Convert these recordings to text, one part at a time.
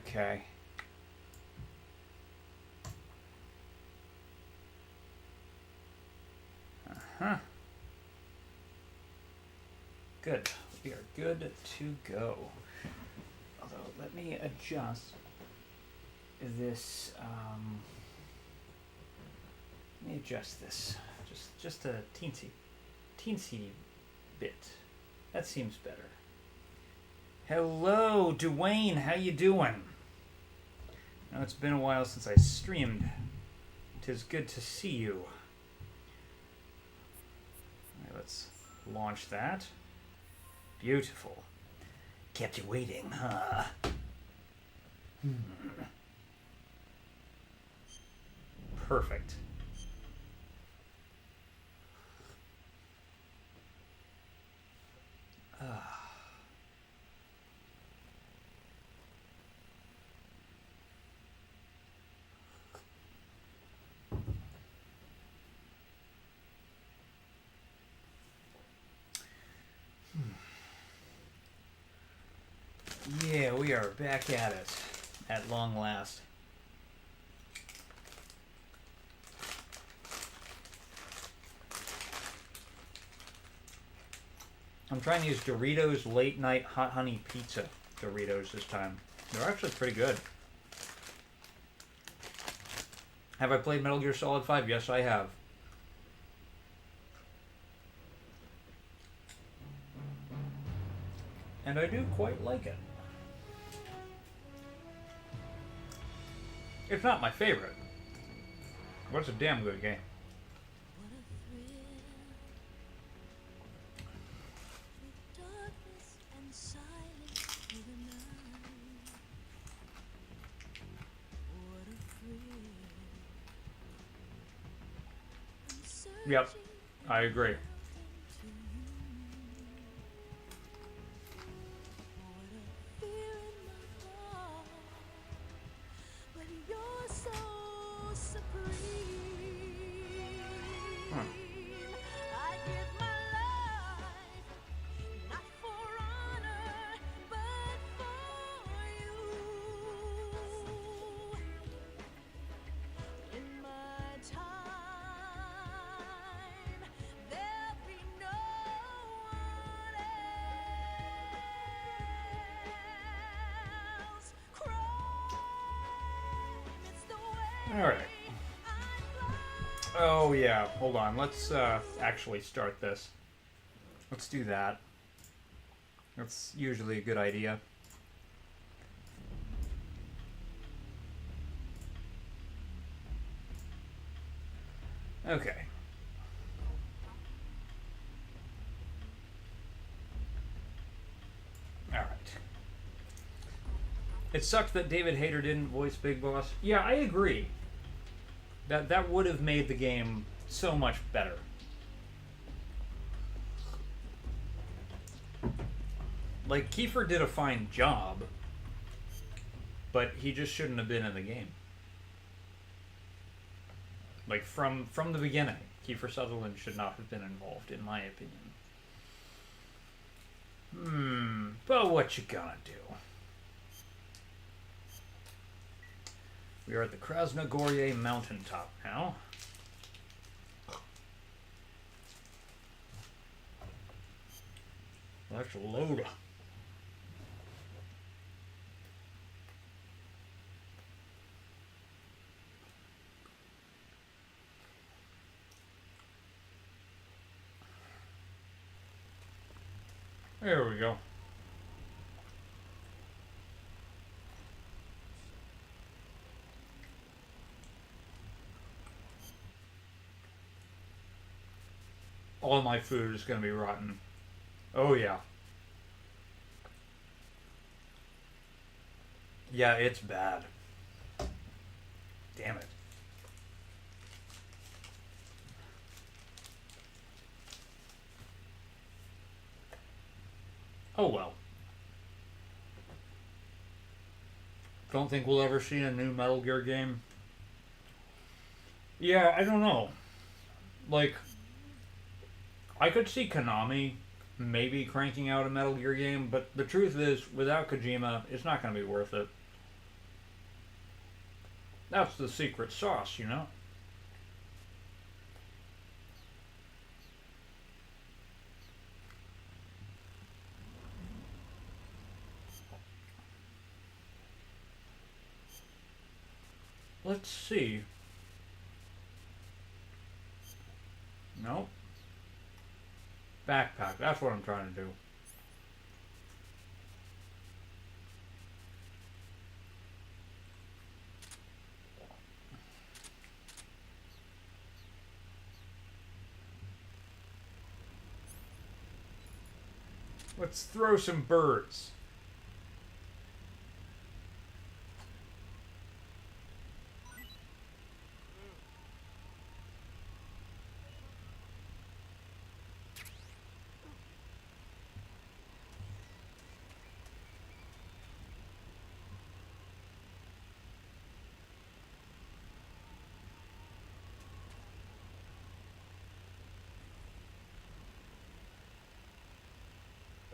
Okay. Uh-huh. Good. We are good to go. Although, let me adjust this, let me adjust this. Just a teensy bit. That seems better. Hello, Dwayne. How you doing? Now, it's been a while since I streamed. 'Tis good to see you. Alright, let's launch that. Beautiful. Kept you waiting, huh? Perfect. Yeah, we are back at it at long last. I'm trying to use Doritos Late Night Hot Honey Pizza Doritos this time. They're actually pretty good. Have I played Metal Gear Solid 5? Yes, I have. And I do quite like it. It's not my favorite, but it's a damn good game. Yep, I agree. Alright. Oh yeah, hold on. Let's actually start this. Let's do that. That's usually a good idea. Okay. Alright. It sucked that David Hayter didn't voice Big Boss. Yeah, I agree. That would have made the game so much better. Like, Kiefer did a fine job, but he just shouldn't have been in the game. Like, from the beginning, Kiefer Sutherland should not have been involved, in my opinion. But what you gonna do? We are at the Krasnogorye mountaintop now. Let's load. There we go. All my food is going to be rotten. Oh, yeah. Yeah, it's bad. Damn it. Oh, well. Don't think we'll ever see a new Metal Gear game. Yeah, I don't know. Like, I could see Konami maybe cranking out a Metal Gear game, but the truth is, without Kojima, it's not going to be worth it. That's the secret sauce, you know? Let's see. Nope. Backpack. That's what I'm trying to do. Let's throw some birds.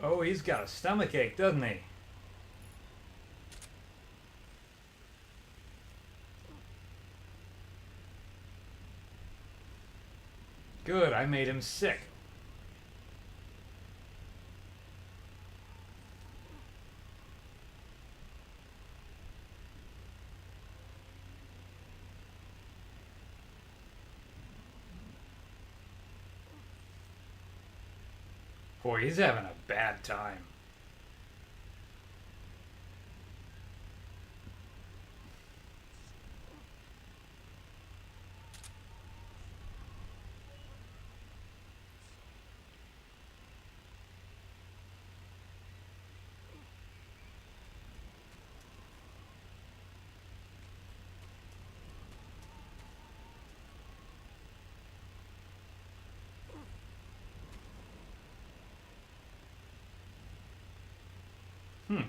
Oh, he's got a stomachache, doesn't he? Good, I made him sick. Boy, he's having a bad time. Hmm.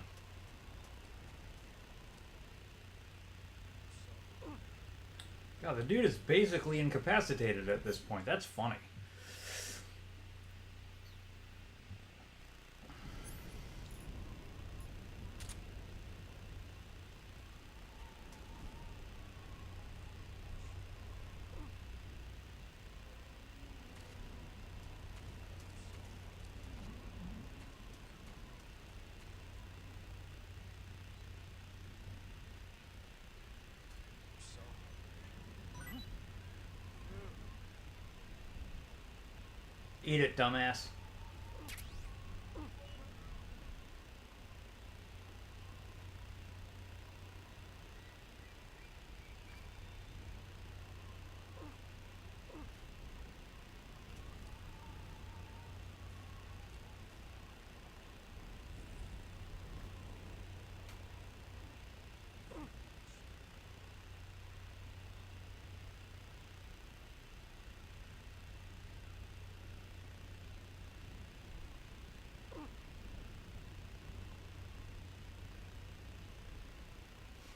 God, the dude is basically incapacitated at this point. That's funny. Eat it, dumbass.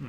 Hmm.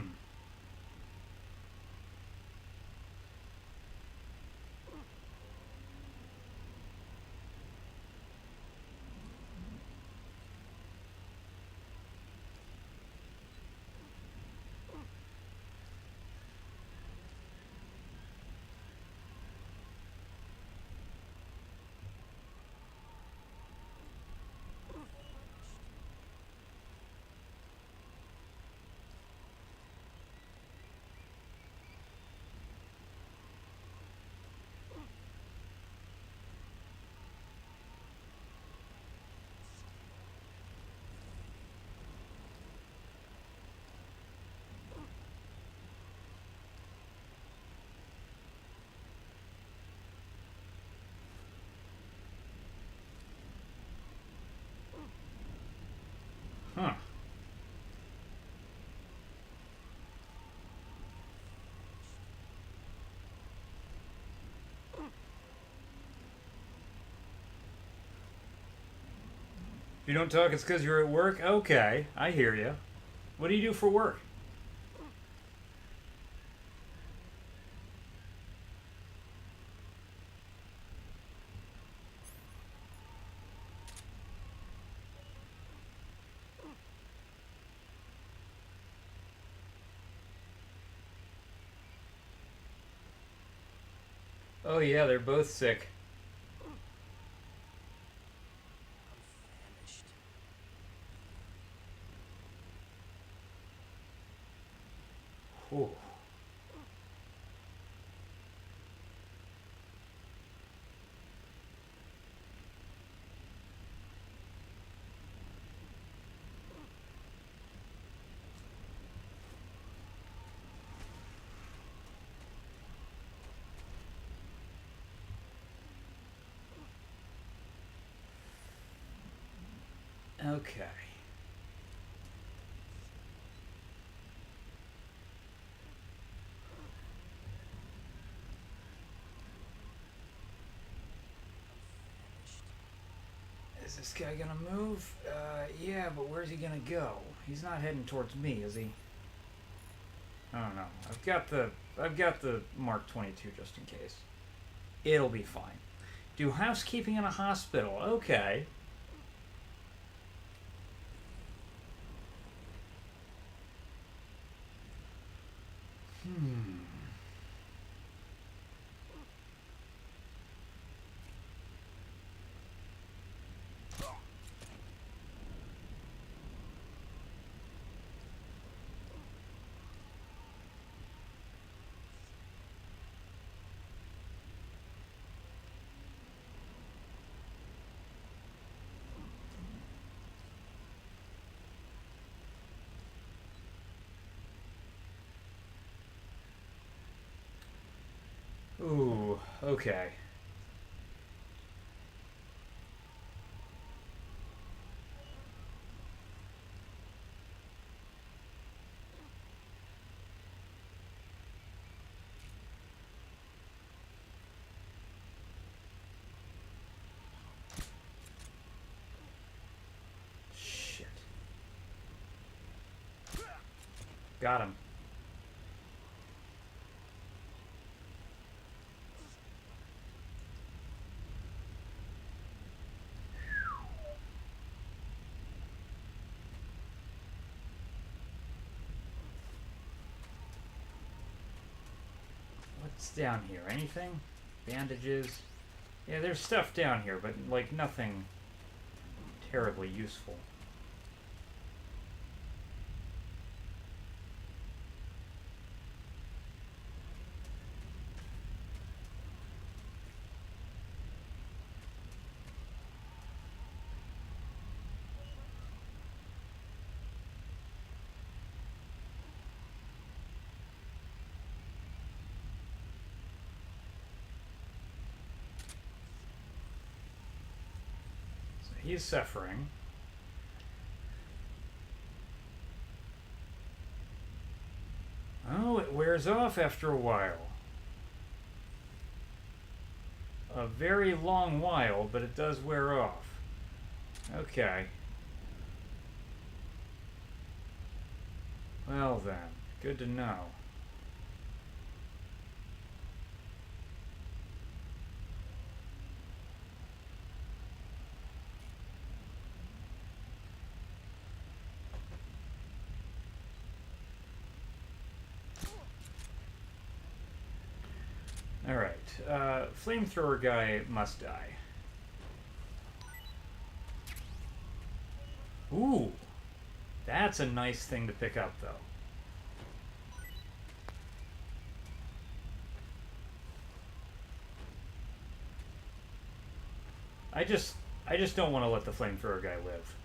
Huh. If you don't talk, it's because you're at work? Okay, I hear you. What do you do for work? Oh yeah, they're both sick. Ooh. Okay. Is this guy gonna move? Yeah, but where's he gonna go? He's not heading towards me, is he? I don't know. I've got the Mark 22 just in case. It'll be fine. Do housekeeping in a hospital. Okay. Hmm. Ooh, okay. Shit. Got him. What's down here? Anything? Bandages? Yeah, there's stuff down here, but like nothing terribly useful. So he's suffering. Oh, it wears off after a while. A very long while, but it does wear off. Okay. Well then, good to know. Alright, flamethrower guy must die. Ooh, that's a nice thing to pick up, though. I just don't want to let the flamethrower guy live.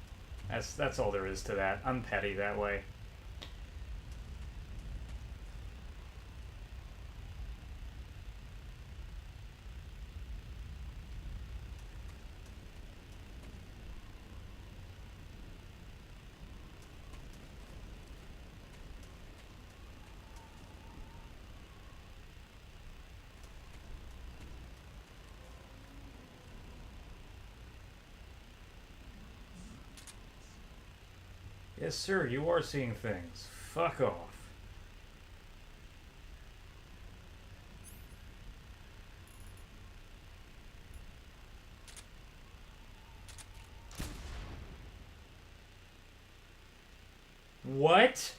That's all there is to that. I'm petty that way. Yes, sir, you are seeing things. Fuck off. What?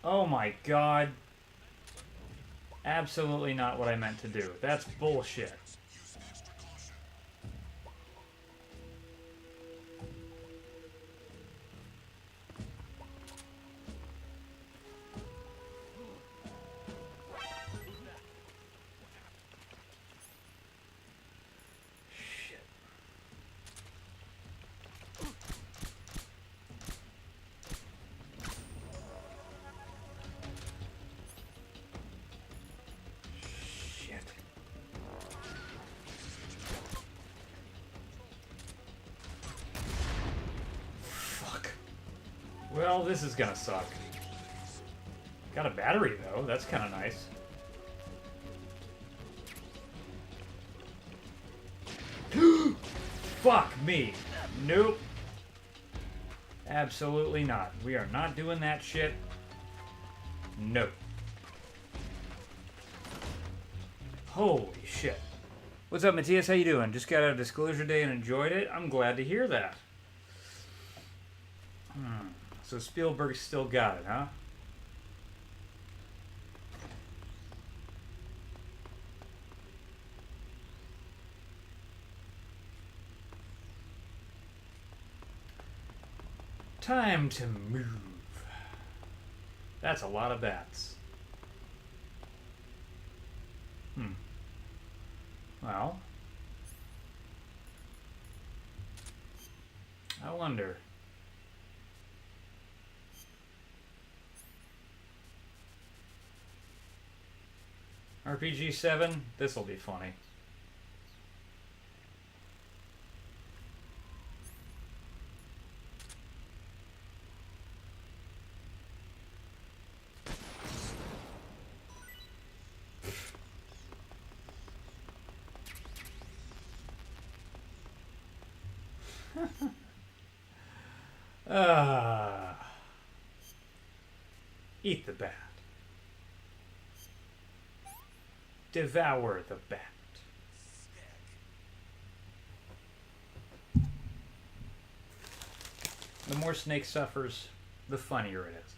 Oh my god. Absolutely not what I meant to do. That's bullshit. Well, this is gonna suck. Got a battery, though. That's kind of nice. Fuck me. Nope. Absolutely not. We are not doing that shit. Nope. Holy shit. What's up, Matthias? How you doing? Just got out of Disclosure Day and enjoyed it. I'm glad to hear that. So Spielberg still got it, huh? Time to move. That's a lot of bats. Well, I wonder. RPG 7, this'll be funny. Eat the bat. Devour the bat. The more Snake suffers, the funnier it is.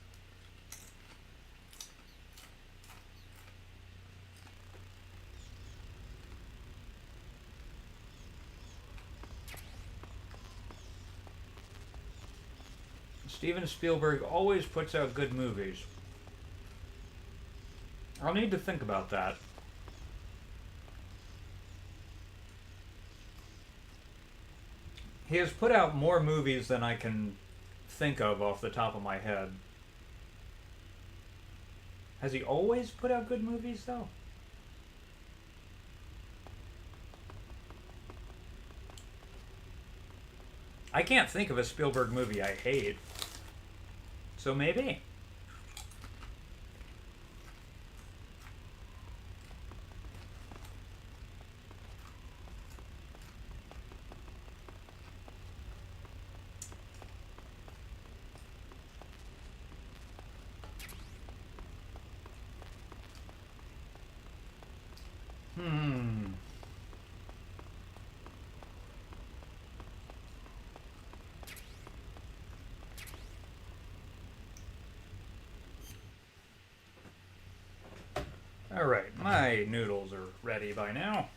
Steven Spielberg always puts out good movies. I'll need to think about that. He has put out more movies than I can think of off the top of my head. Has he always put out good movies, though? I can't think of a Spielberg movie I hate. So maybe. Alright, my noodles are ready by now.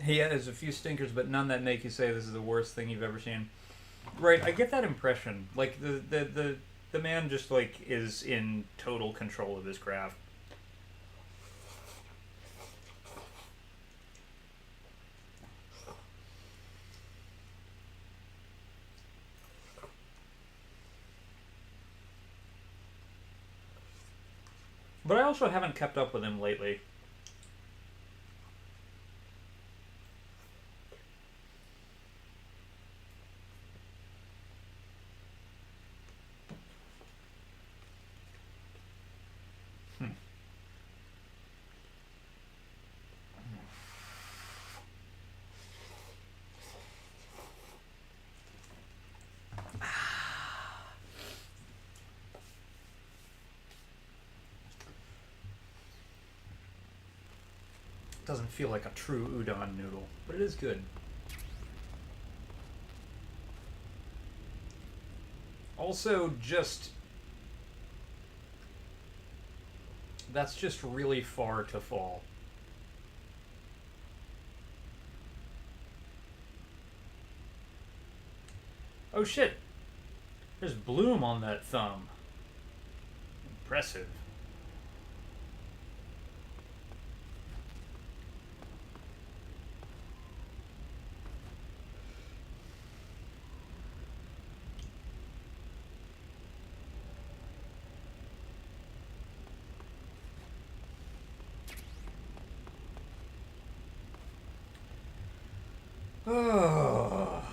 He has a few stinkers, but none that make you say this is the worst thing you've ever seen. Right, I get that impression. Like, the man just, like, is in total control of his craft. But I also haven't kept up with him lately. Doesn't feel like a true udon noodle, but it is good. Also, just That's just really far to fall. Oh shit! There's bloom on that thumb. Impressive. Oh.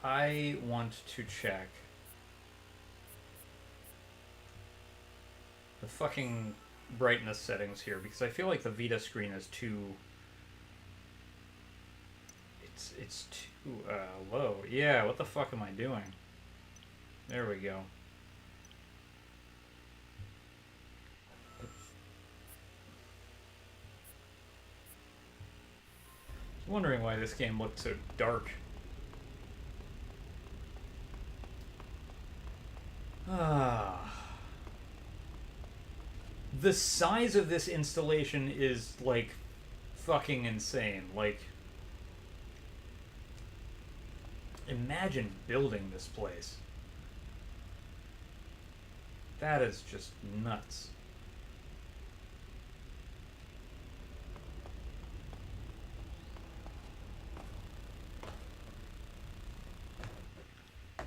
I want to check the fucking brightness settings here because I feel like the Vita screen is too. It's too low. Yeah, what the fuck am I doing? There we go. I was wondering why this game looked so dark. The size of this installation is, like, fucking insane. Like, imagine building this place. That is just nuts.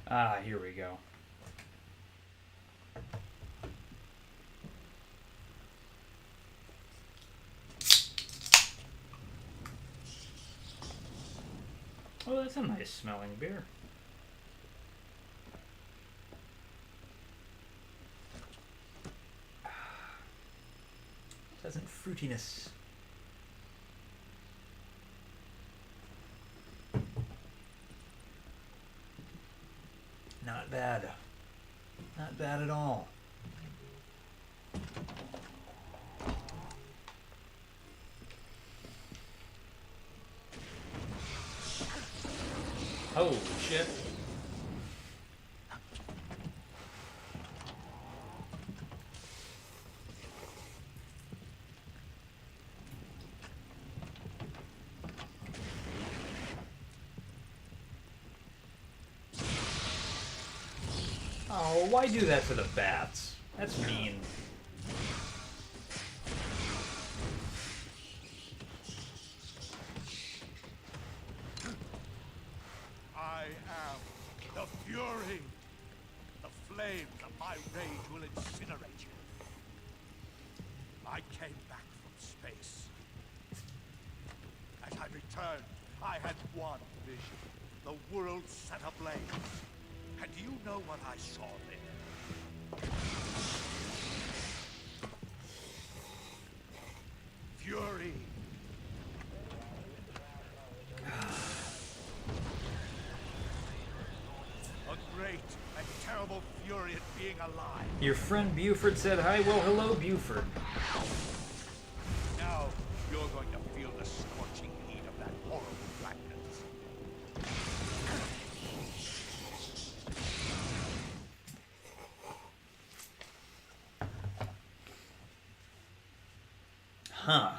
Ah, here we go. Oh, that's a nice smelling beer. Pleasant fruitiness. Not bad. Not bad at all. Holy shit. Oh, why do that to the bats? That's mean. I am the Fury. The flames of my rage will incinerate you. I came back from space. As I returned, I had one vision. The world set ablaze. And do you know what I saw there? Fury. A great and terrible fury at being alive. Your friend Buford said hi. Well, hello, Buford. Now you're going to feel the scorching heat of that horrible blackness. Huh.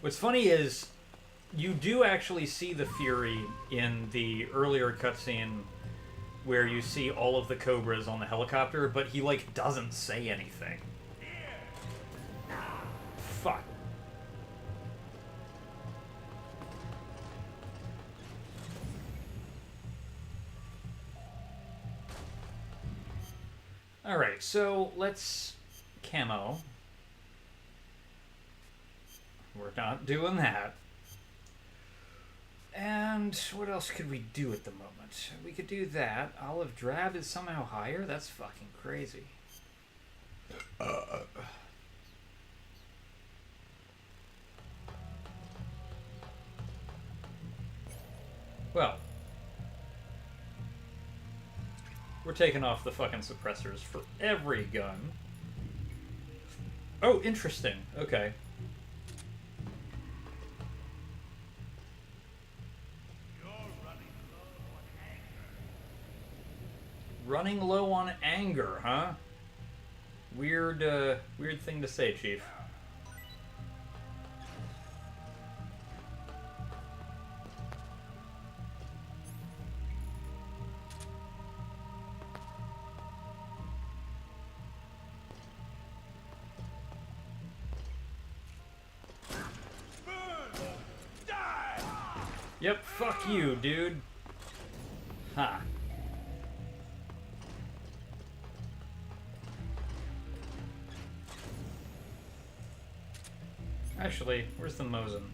What's funny is you do actually see the Fury in the earlier cutscene where you see all of the Cobras on the helicopter, but he, like, doesn't say anything. Fuck. Alright, so let's camo. We're not doing that. And what else could we do at the moment? We could do that. Olive drab is somehow higher? That's fucking crazy. Well, we're taking off the fucking suppressors for every gun. Oh, interesting. Okay. Running low on anger, huh? Weird thing to say, Chief. Yep, fuck you, dude. Ha. Actually, where's the Mosin?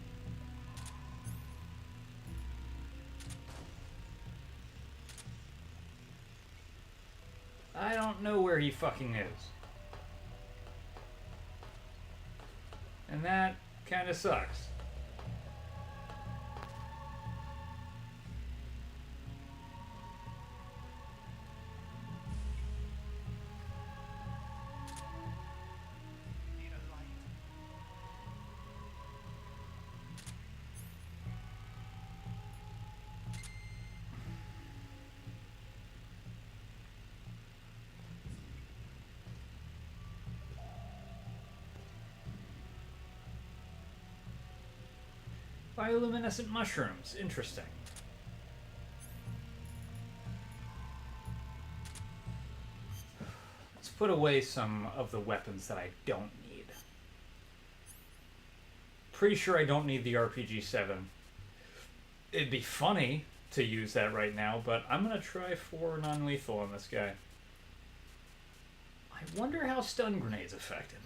I don't know where he fucking is. And that kinda sucks. Bioluminescent mushrooms. Interesting. Let's put away some of the weapons that I don't need. Pretty sure I don't need the RPG-7. It'd be funny to use that right now, but I'm going to try for non-lethal on this guy. I wonder how stun grenades affect him.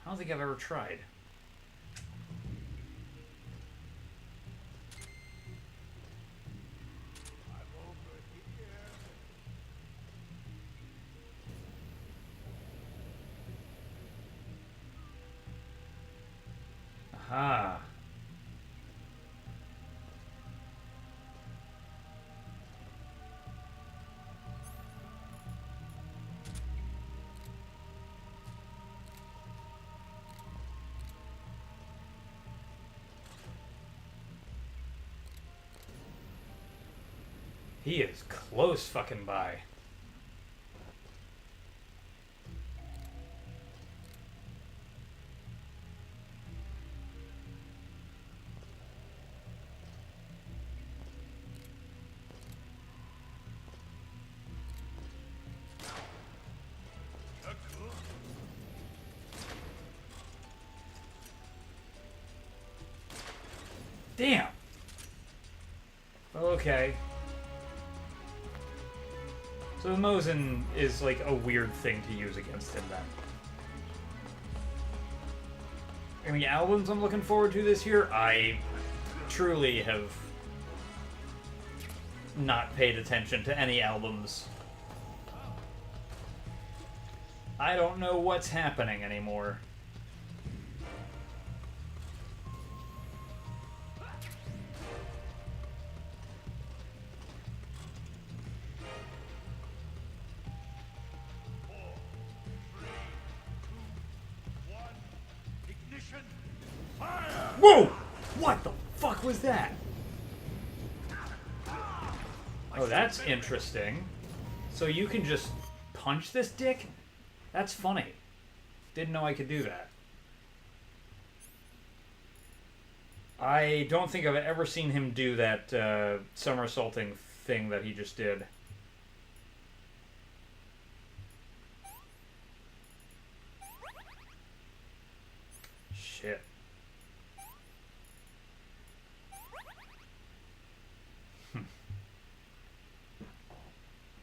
I don't think I've ever tried. Aha. He is close fucking by. Damn. Okay. So the Mosin is like a weird thing to use against him then. Any albums I'm looking forward to this year? I truly have not paid attention to any albums. I don't know what's happening anymore. Whoa! What the fuck was that? Oh, that's interesting. So you can just punch this dick? That's funny. Didn't know I could do that. I don't think I've ever seen him do that somersaulting thing that he just did. Shit.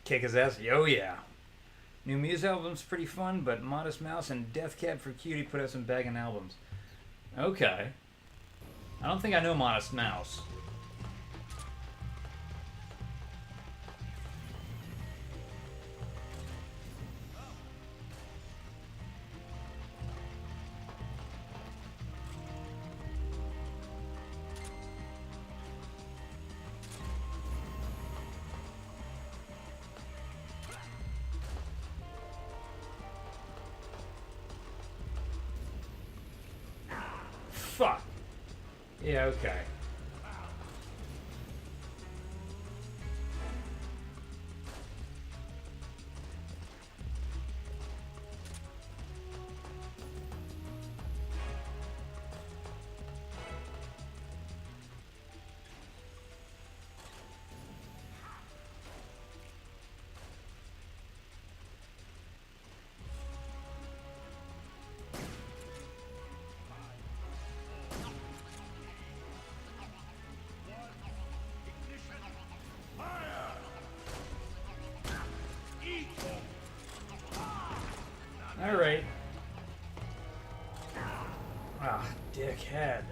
Kick his ass? Oh yeah. New Muse album's pretty fun, but Modest Mouse and Death Cab for Cutie put out some bagging albums. Okay. I don't think I know Modest Mouse. Fuck. Yeah, okay. Alright. Ah, dickhead.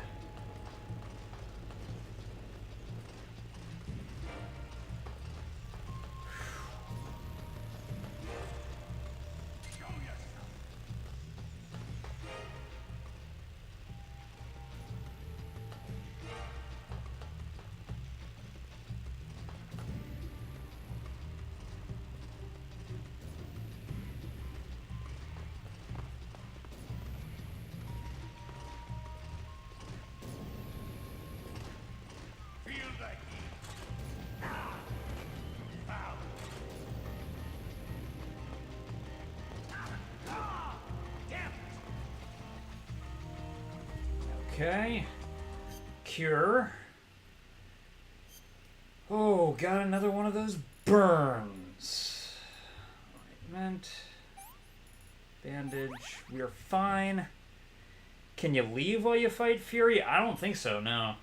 Okay. Cure. Oh, got another one of those burns. Ointment. Bandage. We are fine. Can you leave while you fight Fury? I don't think so, no.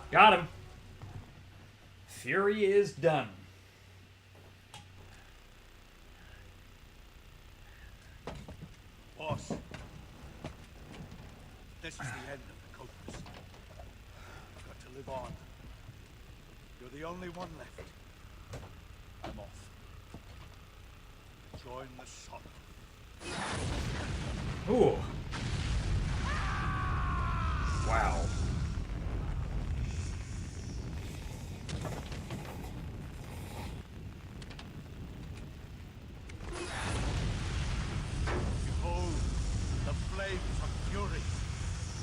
Got him. Fury is done. Boss, this is the end of the Copus. I've got to live on. You're the only one left. I'm off. Join the sun. Ooh. Wow. Behold, the flames of fury.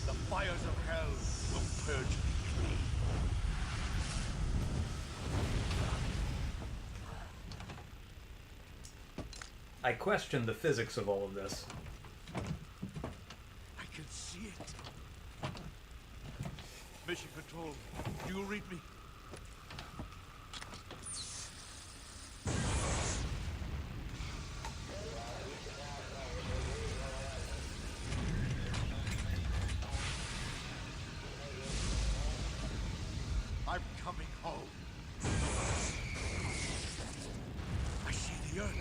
The fires of hell will purge me clean. I question the physics of all of this. I can see it. Mission Control, do you read me? I'm coming home. I see the earth.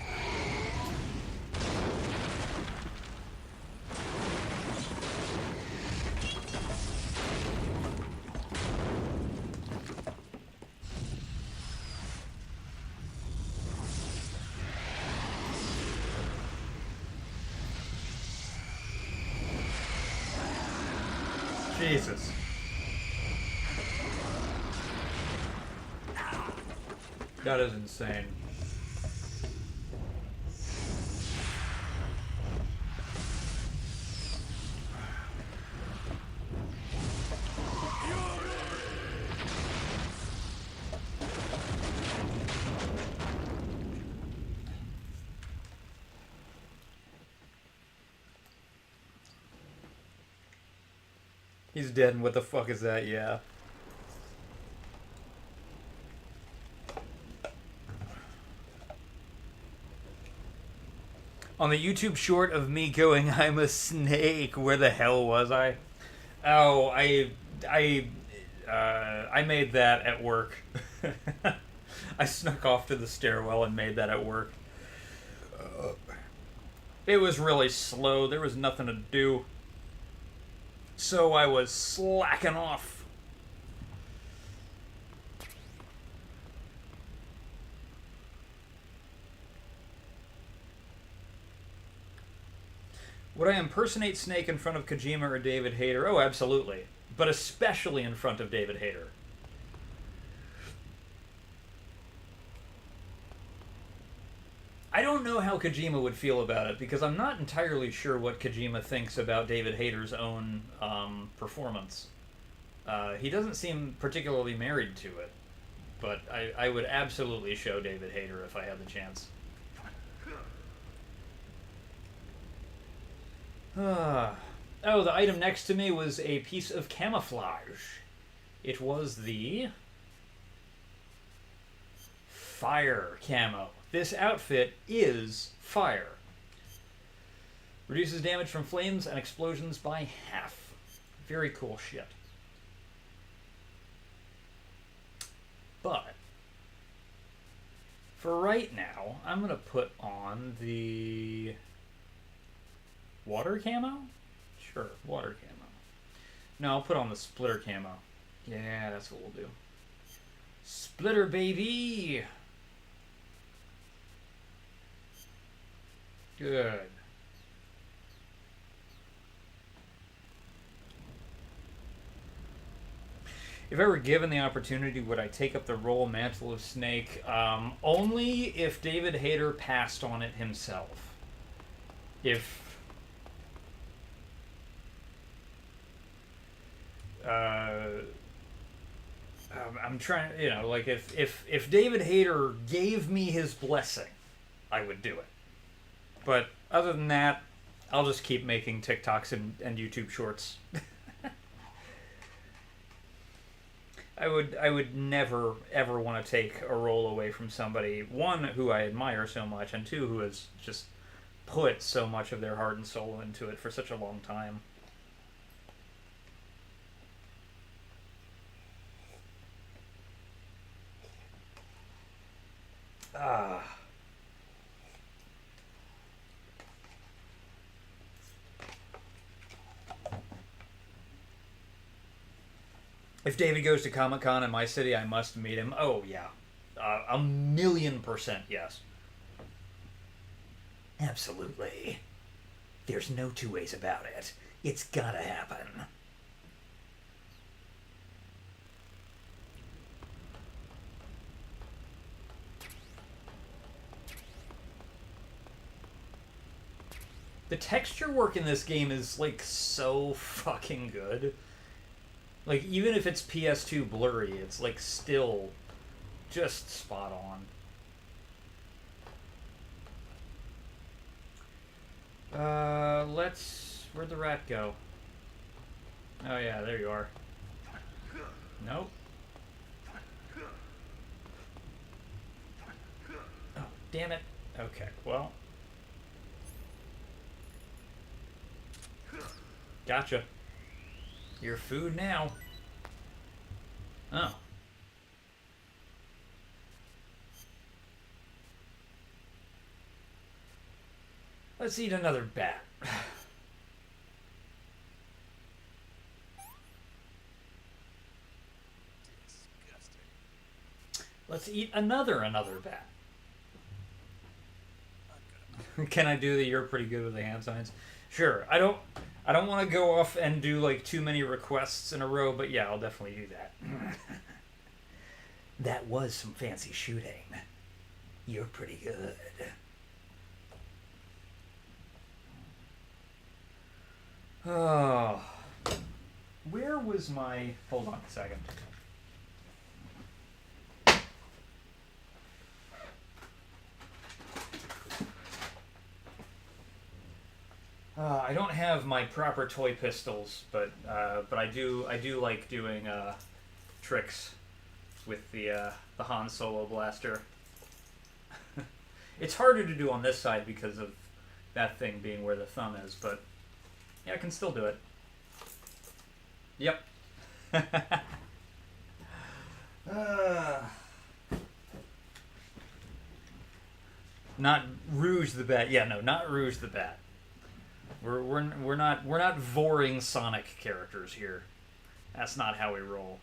Jesus. That is insane. He's dead, and what the fuck is that? Yeah. On the YouTube short of me going, I'm a snake, where the hell was I? Oh, I made that at work. I snuck off to the stairwell and made that at work. It was really slow. There was nothing to do. So I was slacking off. Would I impersonate Snake in front of Kojima or David Hayter? Oh, absolutely. But especially in front of David Hayter. I don't know how Kojima would feel about it, because I'm not entirely sure what Kojima thinks about David Hayter's own performance. He doesn't seem particularly married to it, but I would absolutely show David Hayter if I had the chance. Oh, the item next to me was a piece of camouflage. It was the fire camo. This outfit is fire. Reduces damage from flames and explosions by half. Very cool shit. But for right now, I'm going to put on the water camo? Sure, water camo. No, I'll put on the splitter camo. Yeah, that's what we'll do. Splitter, baby! Good. If I were given the opportunity, would I take up the role Mantle of Snake? Only if David Hayter passed on it himself. If... I'm trying, you know, like if David Hayter gave me his blessing, I would do it. But other than that, I'll just keep making TikToks and YouTube shorts. I would never ever want to take a role away from somebody, one, who I admire so much, and two, who has just put so much of their heart and soul into it for such a long time. If David goes to Comic-Con in my city, I must meet him. Oh, yeah. 1,000,000% yes. Absolutely. There's no two ways about it. It's gotta happen. The texture work in this game is, like, so fucking good. Like, even if it's PS2 blurry, it's, like, still just spot on. Where'd the rat go? Oh, yeah, there you are. Nope. Oh, damn it. Okay, well. Gotcha. Your food now. Oh. Let's eat another bat. Let's eat another bat. Can I do the "you're pretty good with the hand signs"? Sure. I don't want to go off and do like too many requests in a row, but yeah, I'll definitely do that. That was some fancy shooting. You're pretty good. Oh. Where was my... Hold on a second. I don't have my proper toy pistols, but I do like doing tricks with the Han Solo blaster. It's harder to do on this side because of that thing being where the thumb is, but yeah, I can still do it. Yep. Not Rouge the Bat. Yeah, no, not Rouge the Bat. We're not voring Sonic characters here. That's not how we roll.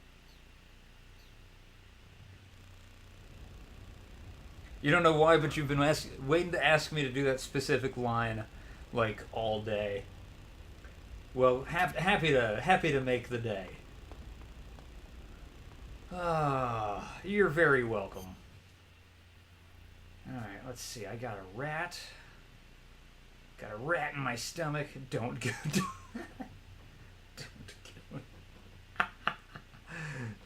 You don't know why, but you've been waiting to ask me to do that specific line, like, all day. Well, happy to make the day. You're very welcome. All right, let's see. I got a rat. Got a rat in my stomach. Don't go. Don't go.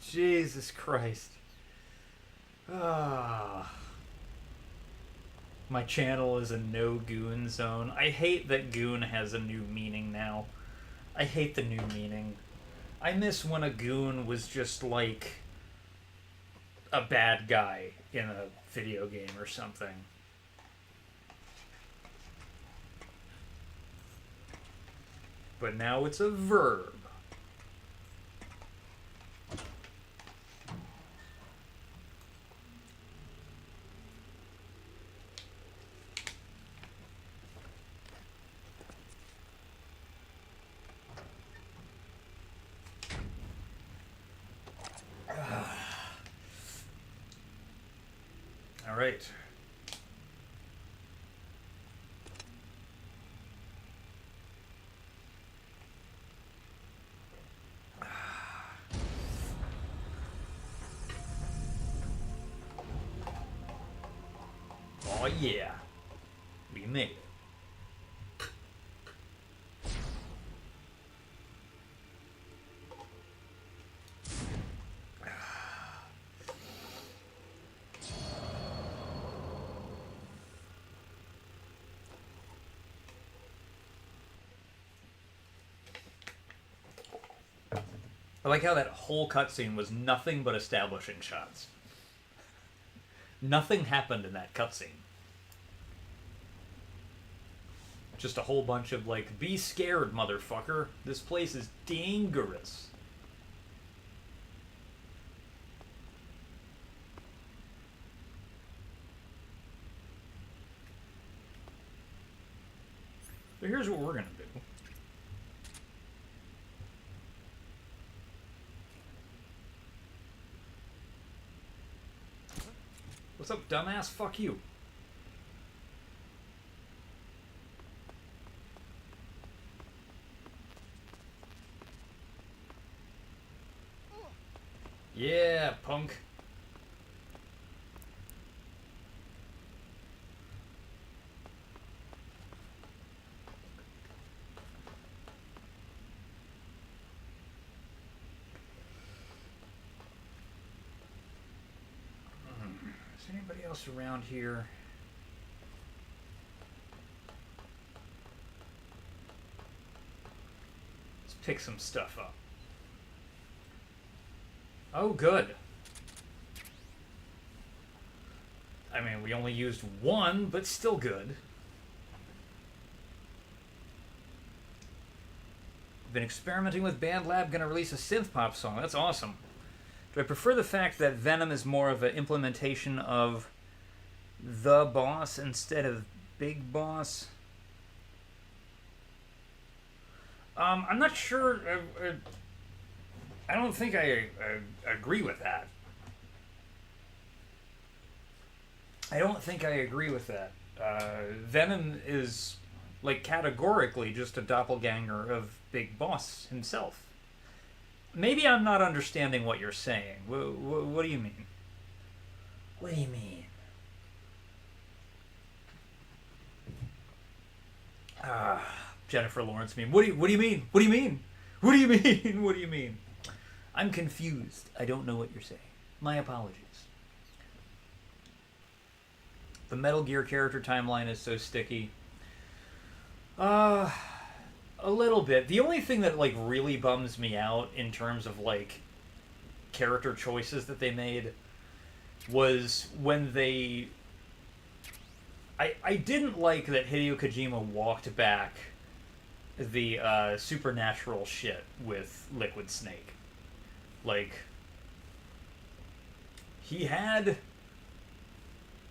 Jesus Christ. My channel is a no goon zone. I hate that goon has a new meaning now. I hate the new meaning. I miss when a goon was just like a bad guy in a video game or something. But now it's a verb. All right. Oh yeah, we made it. I like how that whole cutscene was nothing but establishing shots. Nothing happened in that cutscene. Just a whole bunch of like, be scared, motherfucker. This place is dangerous. So here's what we're gonna do. What's up, dumbass? Fuck you. Yeah, punk. Is there anybody else around here? Let's pick some stuff up. Oh, good. I mean, we only used one, but still good. Been experimenting with BandLab, gonna release a synth pop song. That's awesome. Do I prefer the fact that Venom is more of an implementation of the boss instead of Big Boss? I'm not sure. I don't think I agree with that. I don't think I agree with that. Venom is, like, categorically just a doppelganger of Big Boss himself. Maybe I'm not understanding what you're saying. What do you mean? What do you mean? Jennifer Lawrence meme. What do you mean? What do you mean? What do you mean? What do you mean? I'm confused. I don't know what you're saying. My apologies. The Metal Gear character timeline is so sticky. A little bit. The only thing that, like, really bums me out in terms of, like, character choices that they made was when they... I didn't like that Hideo Kojima walked back the supernatural shit with Liquid Snake. Like, he had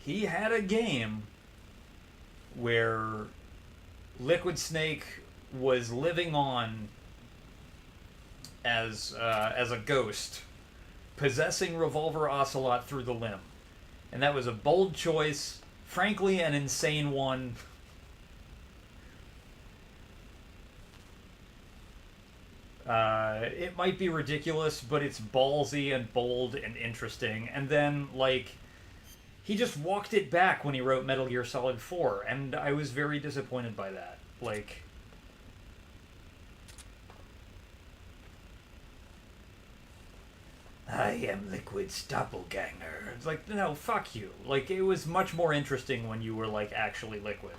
a game where Liquid Snake was living on as a ghost, possessing Revolver Ocelot through the limb. And that was a bold choice, frankly an insane one. It might be ridiculous, but it's ballsy and bold and interesting. And then, like, he just walked it back when he wrote Metal Gear Solid 4, and I was very disappointed by that. Like, I am Liquid's doppelganger. It's like, no, fuck you. Like, it was much more interesting when you were, like, actually Liquid.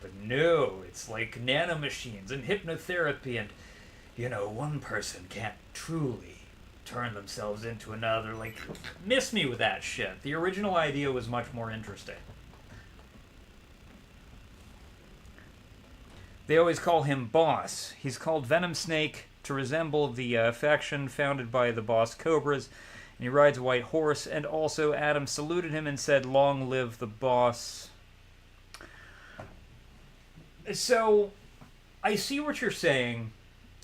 But no, it's like nanomachines and hypnotherapy, and one person can't truly turn themselves into another. Like, miss me with that shit. The original idea was much more interesting. They always call him Boss. He's called Venom Snake to resemble the faction founded by the Boss Cobras, and he rides a white horse, and also Adam saluted him and said, "Long live the Boss." So, I see what you're saying.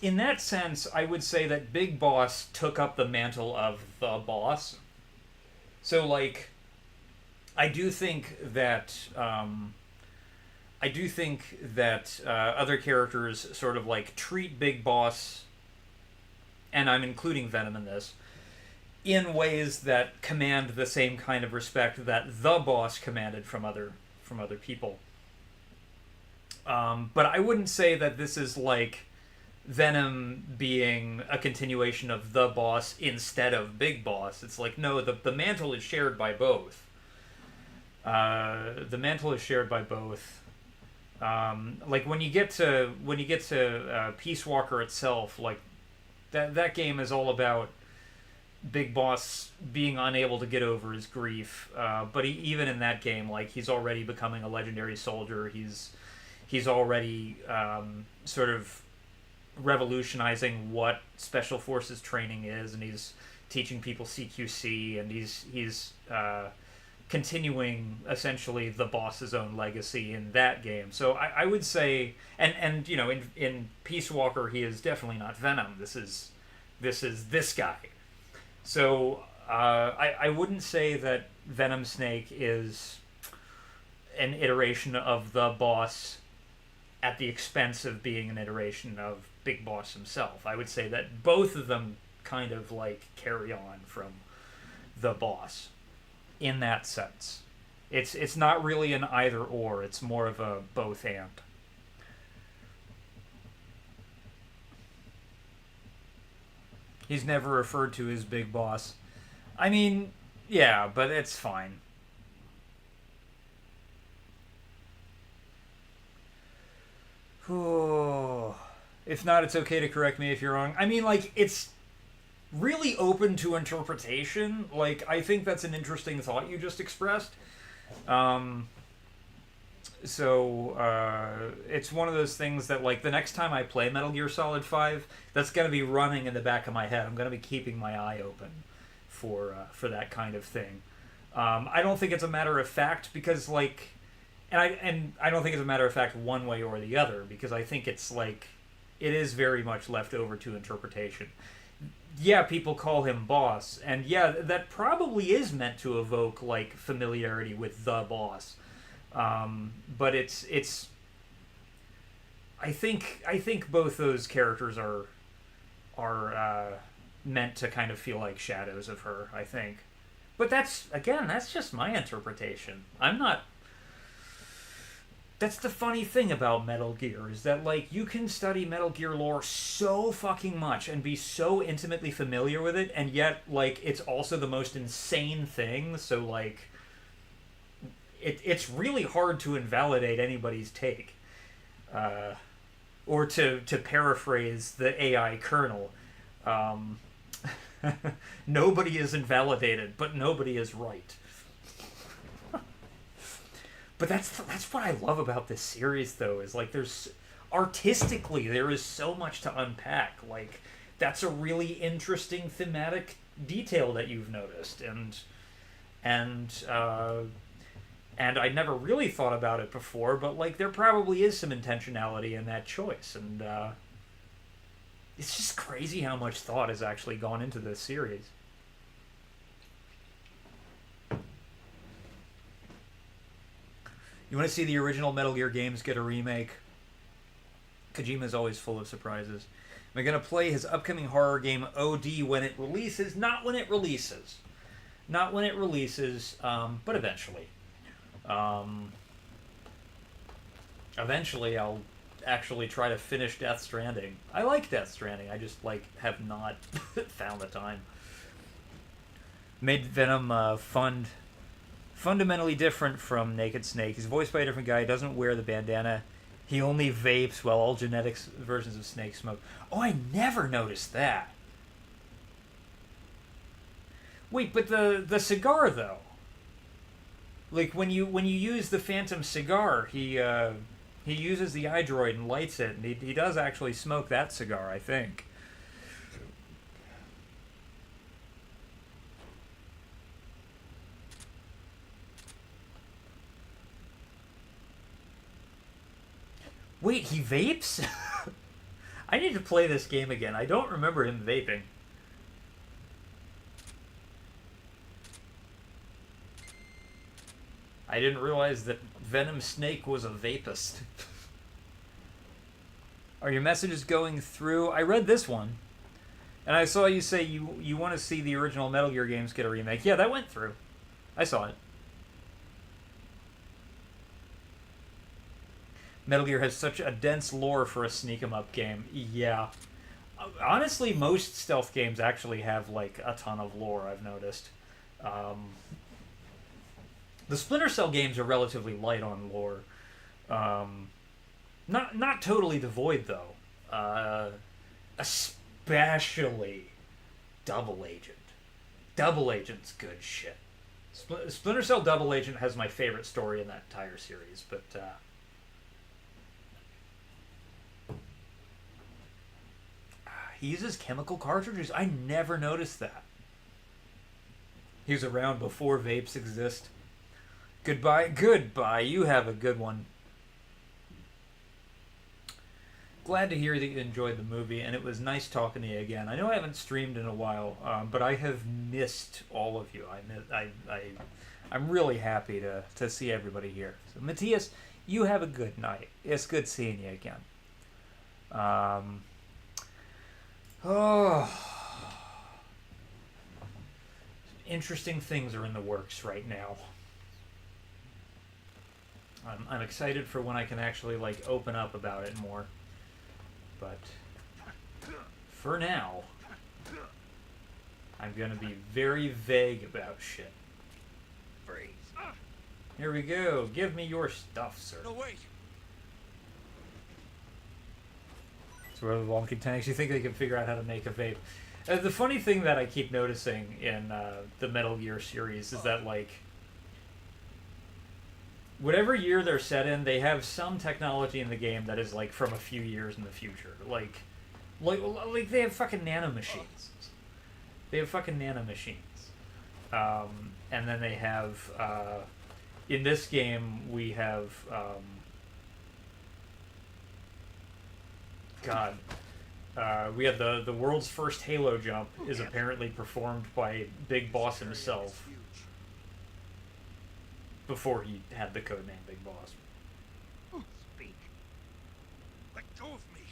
In that sense, I would say that Big Boss took up the mantle of the Boss. So, like, I do think that other characters sort of like treat Big Boss, and I'm including Venom in this, in ways that command the same kind of respect that the Boss commanded from other people. But I wouldn't say that this is like Venom being a continuation of the Boss instead of Big Boss. It's like, no, the mantle is shared by both. The mantle is shared by both. Like when you get to Peace Walker itself, like that game is all about Big Boss being unable to get over his grief. But even in that game, like, he's already becoming a legendary soldier. He's already sort of revolutionizing what Special Forces training is, and he's teaching people CQC, and he's continuing essentially the Boss's own legacy in that game. So I would say, and in Peace Walker, he is definitely not Venom. This is this guy. So I wouldn't say that Venom Snake is an iteration of the Boss at the expense of being an iteration of Big Boss himself. I would say that both of them kind of like carry on from the Boss in that sense. It's not really an either or, it's more of a both and. He's never referred to as Big Boss. I mean, yeah, but it's fine. If not, it's okay to correct me if you're wrong. I mean, like, it's really open to interpretation. Like, I think that's an interesting thought you just expressed. It's one of those things that, like, the next time I play Metal Gear Solid 5, that's going to be running in the back of my head. I'm going to be keeping my eye open for that kind of thing. I don't think it's a matter of fact, because, like... And I don't think it's a matter of fact one way or the other, because I think it's like, it is very much left over to interpretation. Yeah, people call him Boss, and yeah, that probably is meant to evoke like familiarity with the Boss. But it's I think both those characters are meant to kind of feel like shadows of her, I think. But that's just my interpretation. That's the funny thing about Metal Gear, is that, like, you can study Metal Gear lore so fucking much and be so intimately familiar with it, and yet, like, it's also the most insane thing, so, like, it's really hard to invalidate anybody's take. Or to paraphrase the AI kernel, nobody is invalidated, but nobody is right. But that's what I love about this series, though, is like artistically there is so much to unpack. Like, that's a really interesting thematic detail that you've noticed, and I'd never really thought about it before, but like there probably is some intentionality in that choice, and it's just crazy how much thought has actually gone into this series. You want to see the original Metal Gear games get a remake? Kojima's always full of surprises. Am I going to play his upcoming horror game OD when it releases? Not when it releases. Not when it releases, but eventually. Eventually I'll actually try to finish Death Stranding. I like Death Stranding, I just, like, have not found the time. Made Venom fund fundamentally different from Naked Snake. He's voiced by a different guy. He doesn't wear the bandana. He only vapes while all genetics versions of Snake smoke. Oh, I never noticed that. Wait, but the cigar though. Like when you use the Phantom cigar, he uses the iDroid and lights it, and he does actually smoke that cigar, I think. Wait, he vapes? I need to play this game again. I don't remember him vaping. I didn't realize that Venom Snake was a vapist. Are your messages going through? I read this one. And I saw you say you want to see the original Metal Gear games get a remake. Yeah, that went through. I saw it. Metal Gear has such a dense lore for a sneak 'em up game. Yeah. Honestly, most stealth games actually have, like, a ton of lore, I've noticed. The Splinter Cell games are relatively light on lore. Not totally devoid, though. Especially Double Agent. Double Agent's good shit. Splinter Cell Double Agent has my favorite story in that entire series, but... he uses chemical cartridges? I never noticed that. He was around before vapes exist. Goodbye. Goodbye. You have a good one. Glad to hear that you enjoyed the movie, and it was nice talking to you again. I know I haven't streamed in a while, but I have missed all of you. I'm really happy to see everybody here. So, Matthias, you have a good night. It's good seeing you again. Interesting things are in the works right now. I'm excited for when I can actually, like, open up about it more. But for now, I'm gonna be very vague about shit. Freeze. Here we go. Give me your stuff, sir. No, wait. So where the wonky tanks, you think they can figure out how to make a vape? The funny thing that I keep noticing in the Metal Gear series is that, like, whatever year they're set in, they have some technology in the game that is, like, from a few years in the future. Like they have fucking nanomachines. They have fucking nanomachines. And then they have, in this game, we have, we have the world's first Halo jump is apparently performed by Big Boss himself before he had the codename Big Boss. Speak. Let go of me.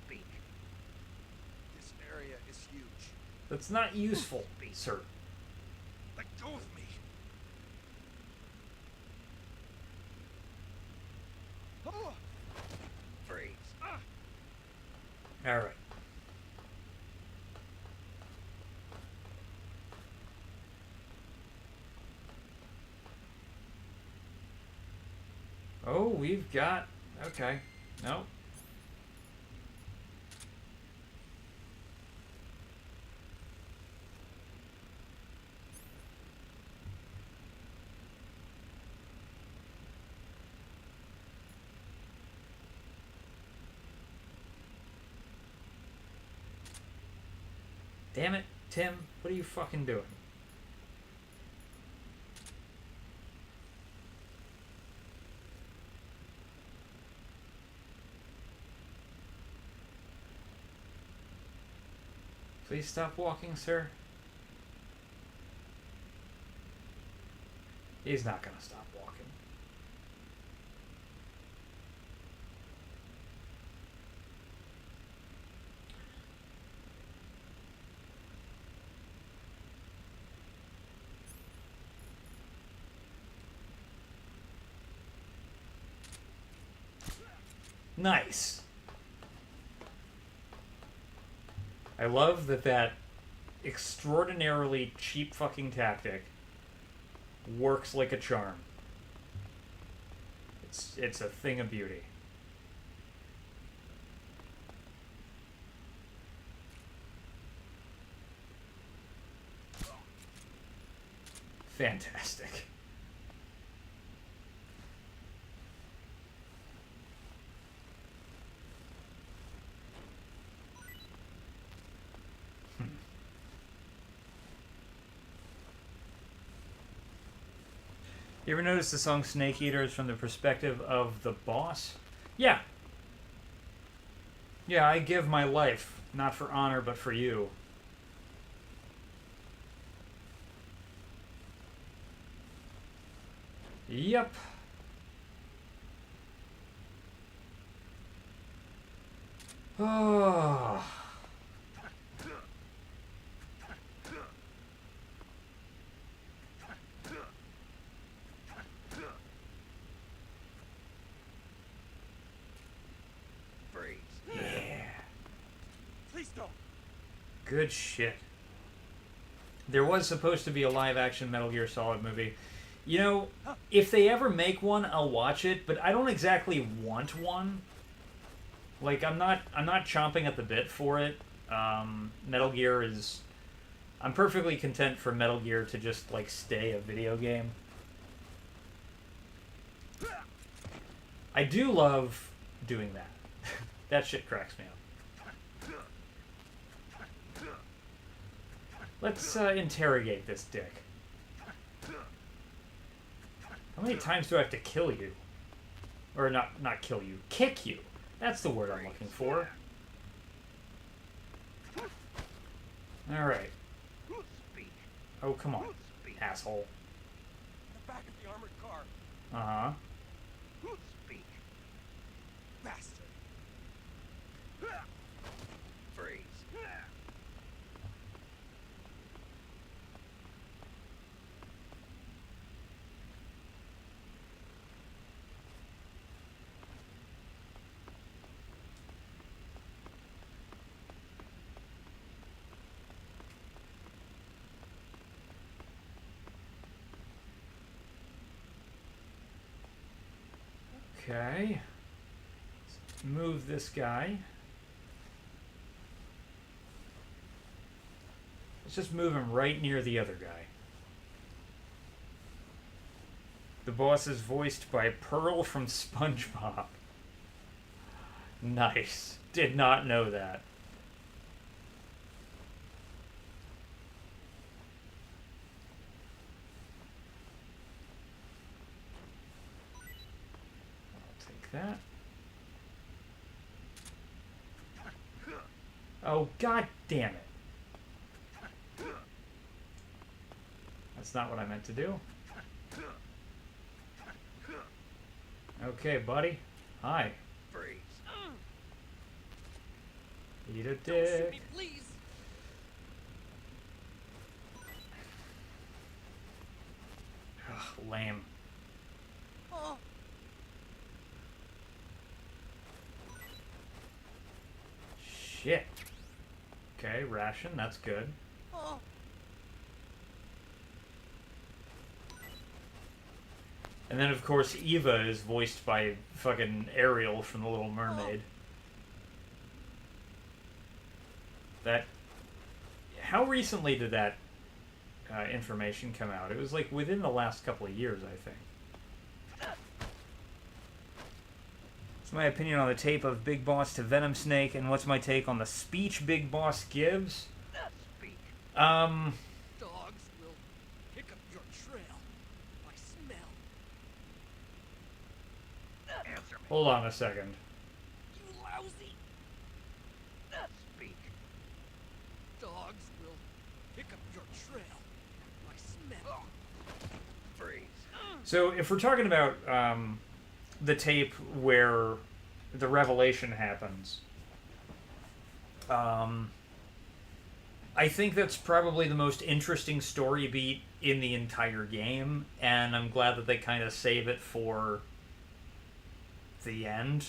Speak. This area is huge. That's not useful, sir. Let go of me. Freeze. All right. Oh, we've got... Okay. Nope. Damn it, Tim. What are you fucking doing? Please stop walking, sir. He's not gonna stop walking. Nice. I love that extraordinarily cheap fucking tactic Works like a charm. It's a thing of beauty. Fantastic. You ever notice the song Snake Eater is from the perspective of the boss? Yeah. Yeah, I give my life, not for honor, but for you. Yep. Oh. Good shit. There was supposed to be a live-action Metal Gear Solid movie. You know, if they ever make one, I'll watch it, but I don't exactly want one. Like, I'm not chomping at the bit for it. Metal Gear is... I'm perfectly content for Metal Gear to just, like, stay a video game. I do love doing that. That shit cracks me up. Let's interrogate this dick. How many times do I have to kill you? Or not kill you. Kick you. That's the word I'm looking for. Alright. Oh, come on, asshole. The back of the armored car. Uh-huh. Speak. Bastard. Freeze. Okay. Let's move this guy. Let's just move him right near the other guy. The boss is voiced by Pearl from SpongeBob. Nice. Did not know that. That. Oh, god damn it. That's not what I meant to do. Okay, buddy. Hi. Freeze. Eat a Don't shoot me, dick. please. Ugh, lame. Oh. Shit. Okay, ration, that's good. Oh. And then, of course, Eva is voiced by fucking Ariel from The Little Mermaid. That... How recently did that information come out? It was, like, within the last couple of years, I think. What's my opinion on the tape of Big Boss to Venom Snake, and what's my take on the speech Big Boss gives? Speak. Dogs will pick up your trail by smell. Answer me. Hold on a second. You lousy. Speak. Dogs will pick up your trail by smell. Freeze. So, if we're talking about the tape where the revelation happens, I think that's probably the most interesting story beat in the entire game, and I'm glad that they kind of save it for the end.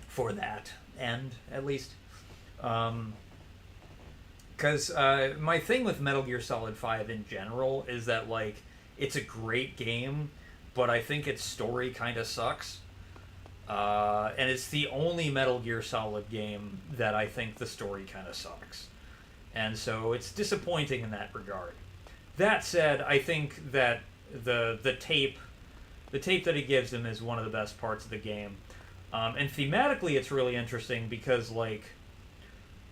For that end, at least. Because my thing with Metal Gear Solid 5 in general is that, like, it's a great game, but I think its story kind of sucks. And it's the only Metal Gear Solid game that I think the story kind of sucks. And so it's disappointing in that regard. That said, I think that the tape that he gives him is one of the best parts of the game. And thematically, it's really interesting because, like,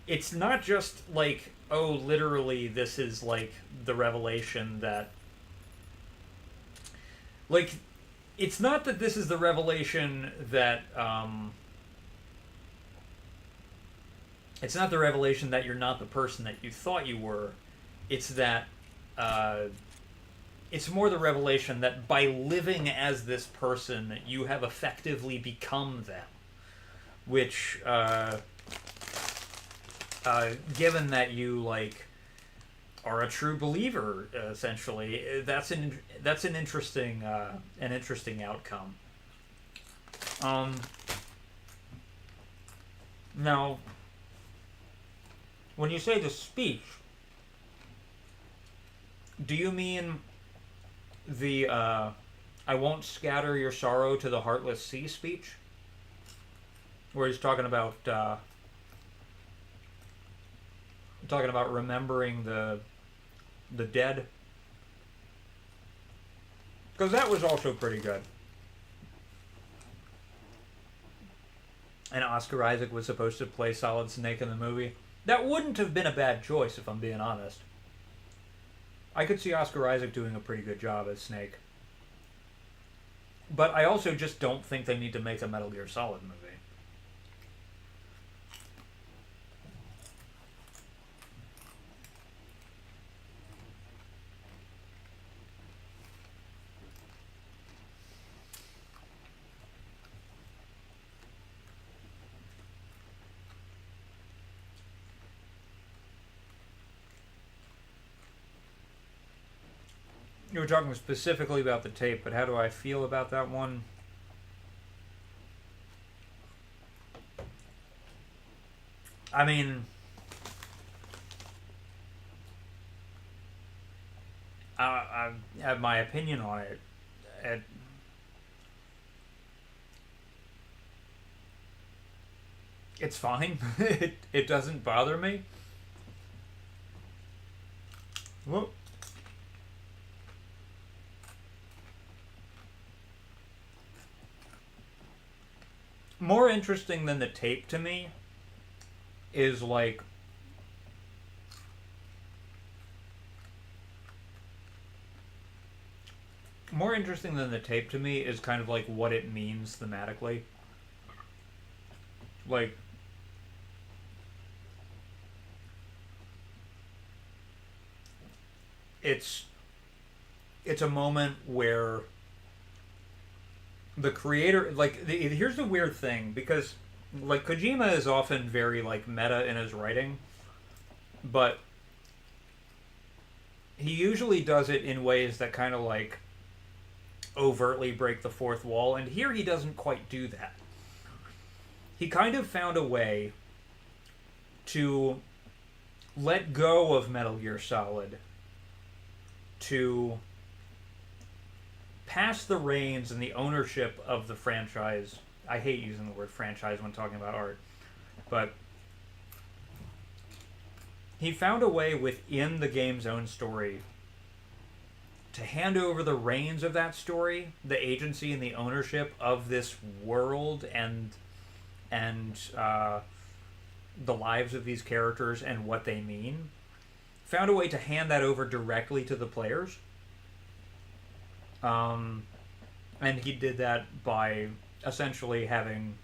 it's not just like, oh, literally, this is like the revelation that, like, it's not that this is the revelation that it's not the revelation that you're not the person that you thought you were. It's that it's more the revelation that by living as this person, you have effectively become them. Which, given that you, like, are a true believer, essentially, that's an interesting outcome. Now, when you say the speech, do you mean the "I won't scatter your sorrow to the heartless sea" speech, where he's talking about remembering the dead? Because that was also pretty good. And Oscar Isaac was supposed to play Solid Snake in the movie. That wouldn't have been a bad choice, if I'm being honest. I could see Oscar Isaac doing a pretty good job as Snake. But I also just don't think they need to make a Metal Gear Solid movie. You were talking specifically about the tape, but how do I feel about that one? I mean, I have my opinion on it. It's fine. It doesn't bother me. Whoop. More interesting than the tape to me is, like, more interesting than the tape to me is kind of like what it means thematically. Like, it's a moment where the creator, like, here's the weird thing, because, like, Kojima is often very, like, meta in his writing, but he usually does it in ways that kind of, like, overtly break the fourth wall, and here he doesn't quite do that. He kind of found a way to let go of Metal Gear Solid, to pass the reins and the ownership of the franchise. I hate using the word franchise when talking about art, but he found a way within the game's own story to hand over the reins of that story, the agency and the ownership of this world and the lives of these characters and what they mean. Found a way to hand that over directly to the players. And he did that by essentially having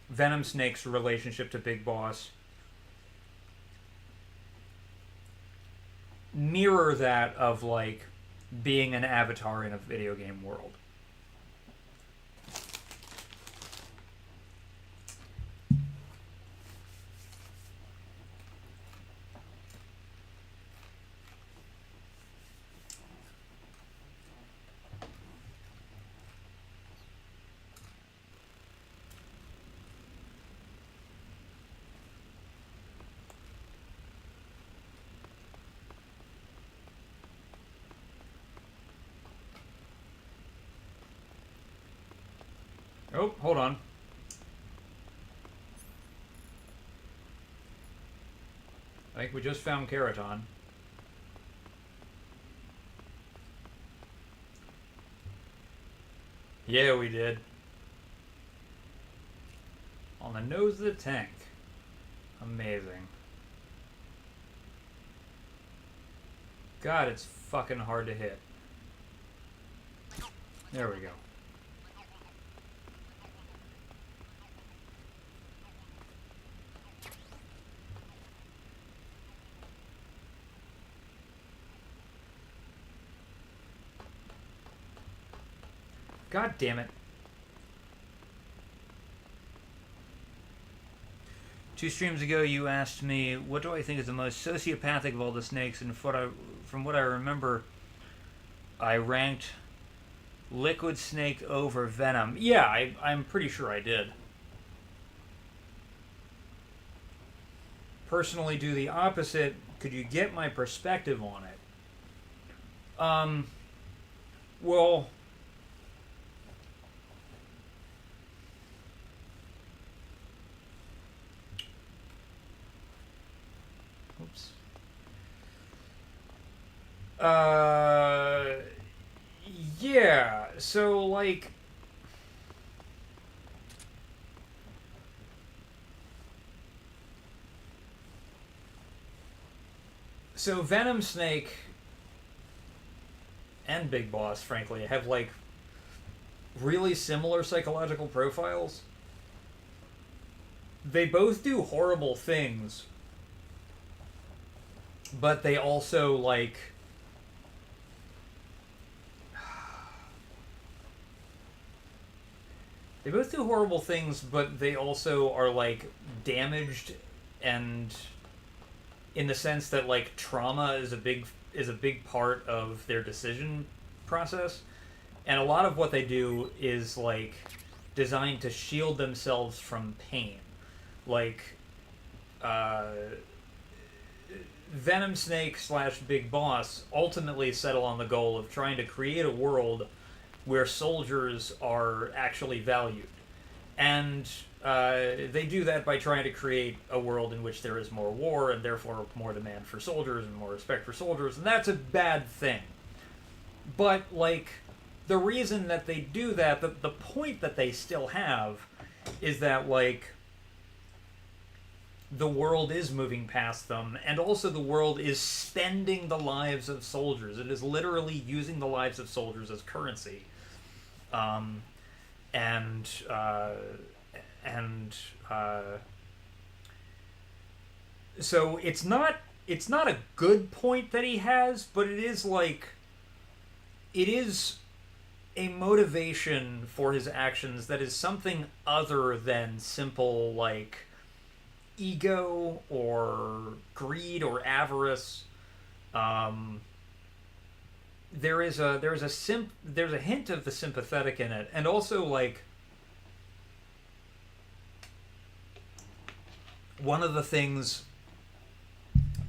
Venom Snake's relationship to Big Boss mirror that of, like, being an avatar in a video game world. Oh, hold on. I think we just found Keraton. Yeah, we did. On the nose of the tank. Amazing. God, it's fucking hard to hit. There we go. God damn it. 2 streams ago, you asked me, what do I think is the most sociopathic of all the snakes? And from what I remember, I ranked Liquid Snake over Venom. Yeah, I'm pretty sure I did. Personally, do the opposite. Could you get my perspective on it? Well... Oops. Yeah, so, like... So, Venom Snake and Big Boss, frankly, have, like, really similar psychological profiles. They both do horrible things, but they also, like... They both do horrible things, but they also are, like, damaged, and in the sense that, like, trauma is a big part of their decision process. And a lot of what they do is, like, designed to shield themselves from pain. Like, Venom Snake / Big Boss ultimately settle on the goal of trying to create a world where soldiers are actually valued. And they do that by trying to create a world in which there is more war, and therefore more demand for soldiers and more respect for soldiers, and that's a bad thing. But, like, the reason that they do that, the point that they still have, is that, like, the world is moving past them, and also the world is spending the lives of soldiers. It is literally using the lives of soldiers as currency. So it's not a good point that he has, but it is, like, it is a motivation for his actions that is something other than simple, like, ego or greed or avarice. There's a hint of the sympathetic in it, and also, like, one of the things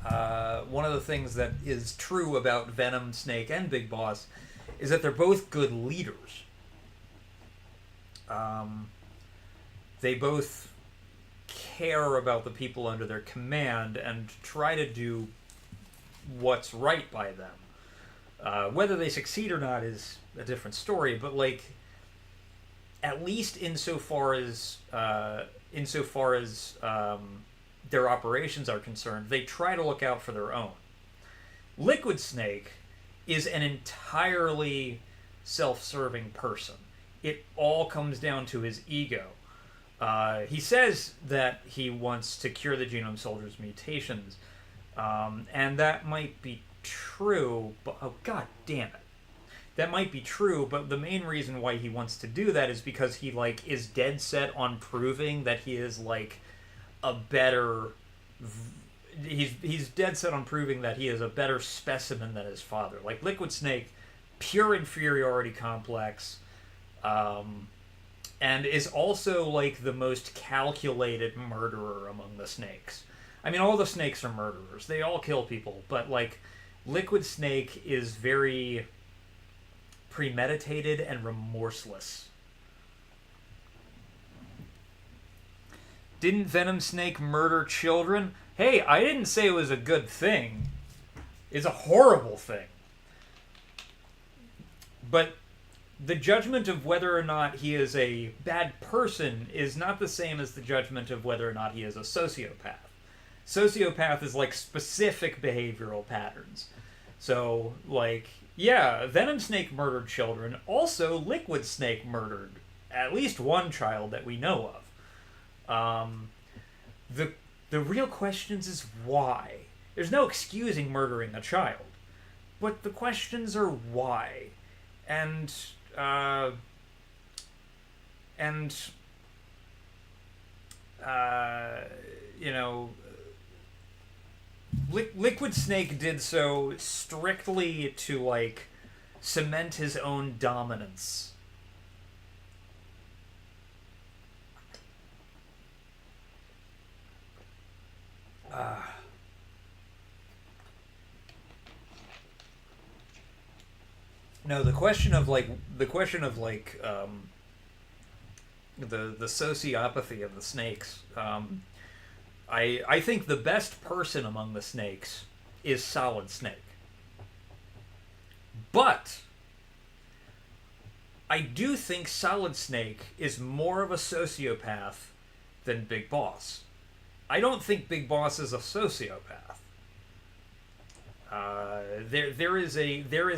that is true about Venom, Snake, and Big Boss is that they're both good leaders. They both care about the people under their command and try to do what's right by them. Whether they succeed or not is a different story, but, like, at least insofar as their operations are concerned, they try to look out for their own. Liquid Snake is an entirely self-serving person. It all comes down to his ego. He says that he wants to cure the Genome Soldier's mutations, and that might be true, but oh, god damn it. That might be true, but the main reason why he wants to do that is because he, like, is dead set on proving that he is, like, a better... He's dead set on proving that he is a better specimen than his father. Like, Liquid Snake, pure inferiority complex, and is also, like, the most calculated murderer among the snakes. I mean, all the snakes are murderers. They all kill people, but, like, Liquid Snake is very premeditated and remorseless. Didn't Venom Snake murder children? Hey, I didn't say it was a good thing. It's a horrible thing. But the judgment of whether or not he is a bad person is not the same as the judgment of whether or not he is a sociopath. Sociopath is like specific behavioral patterns. So, like, yeah, Venom Snake murdered children. Also, Liquid Snake murdered at least one child that we know of. The real question is why. There's no excusing murdering a child. But the questions are why. And you know, Liquid Snake did so strictly to, like, cement his own dominance. No, the question of the sociopathy of the snakes. I think the best person among the snakes is Solid Snake. But I do think Solid Snake is more of a sociopath than Big Boss. I don't think Big Boss is a sociopath. There is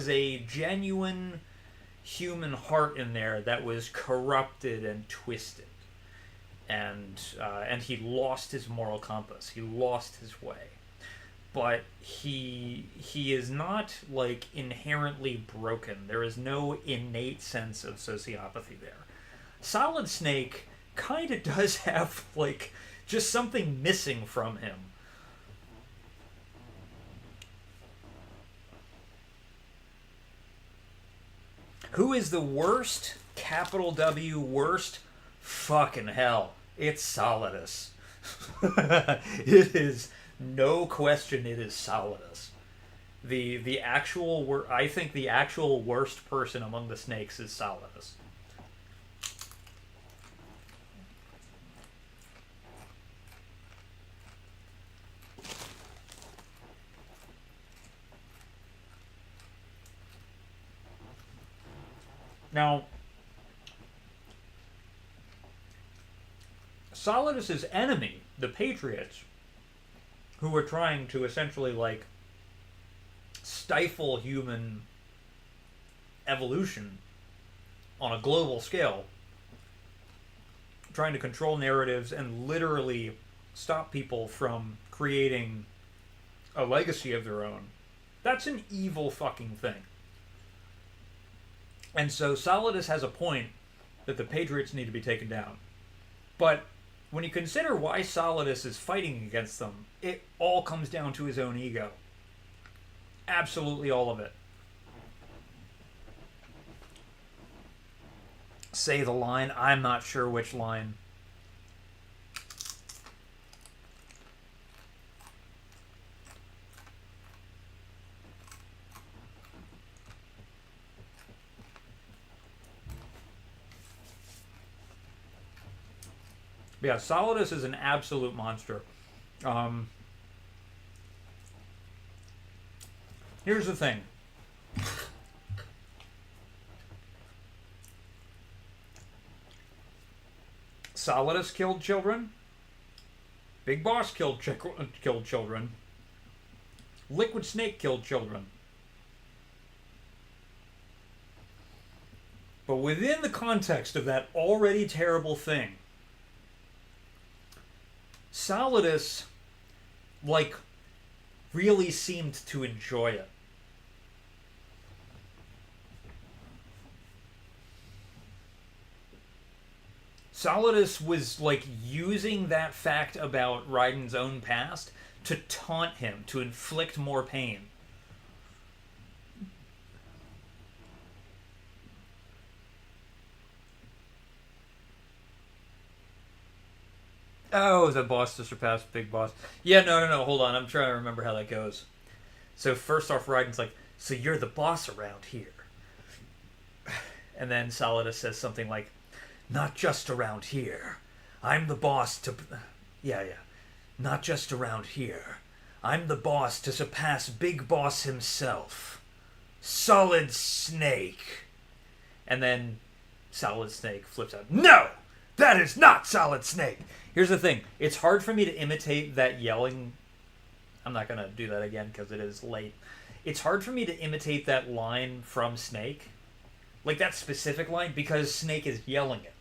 a genuine human heart in there that was corrupted and twisted, and he lost his moral compass. He lost his way, but he is not, like, inherently broken. There is no innate sense of sociopathy there. Solid Snake kind of does have, like, just something missing from him. Who is the worst? Capital W worst? Fucking hell. It's Solidus. It is no question it is Solidus. I think the actual worst person among the snakes is Solidus. Now, Solidus's enemy, the Patriots, who were trying to essentially, like, stifle human evolution on a global scale, trying to control narratives and literally stop people from creating a legacy of their own, that's an evil fucking thing. And so Solidus has a point that the Patriots need to be taken down. But when you consider why Solidus is fighting against them, it all comes down to his own ego. Absolutely all of it. Say the line. I'm not sure which line. Yeah, Solidus is an absolute monster. Here's the thing. Solidus killed children. Big Boss killed children. Liquid Snake killed children. But within the context of that already terrible thing, Solidus, like, really seemed to enjoy it. Solidus was, like, using that fact about Raiden's own past to taunt him, to inflict more pain. Oh, the boss to surpass Big Boss. Yeah, no, hold on. I'm trying to remember how that goes. So first off, Raiden's like, so you're the boss around here. And then Solidus says something like, not just around here. I'm the boss to... Yeah. Not just around here. I'm the boss to surpass Big Boss himself. Solid Snake. And then Solid Snake flips out. No! That is not Solid Snake! Here's the thing. It's hard for me to imitate that yelling. I'm not going to do that again because it is late. It's hard for me to imitate that line from Snake. Like that specific line, because Snake is yelling it.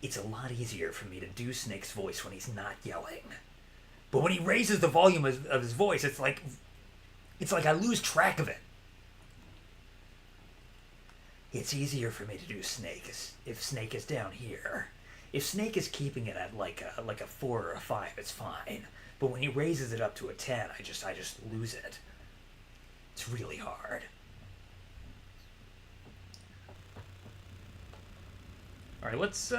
It's a lot easier for me to do Snake's voice when he's not yelling. But when he raises the volume of his voice, it's like I lose track of it. It's easier for me to do Snake if Snake is down here. If Snake is keeping it at like a 4 or a 5, it's fine. But when he raises it up to a 10, I just lose it. It's really hard. All right, let's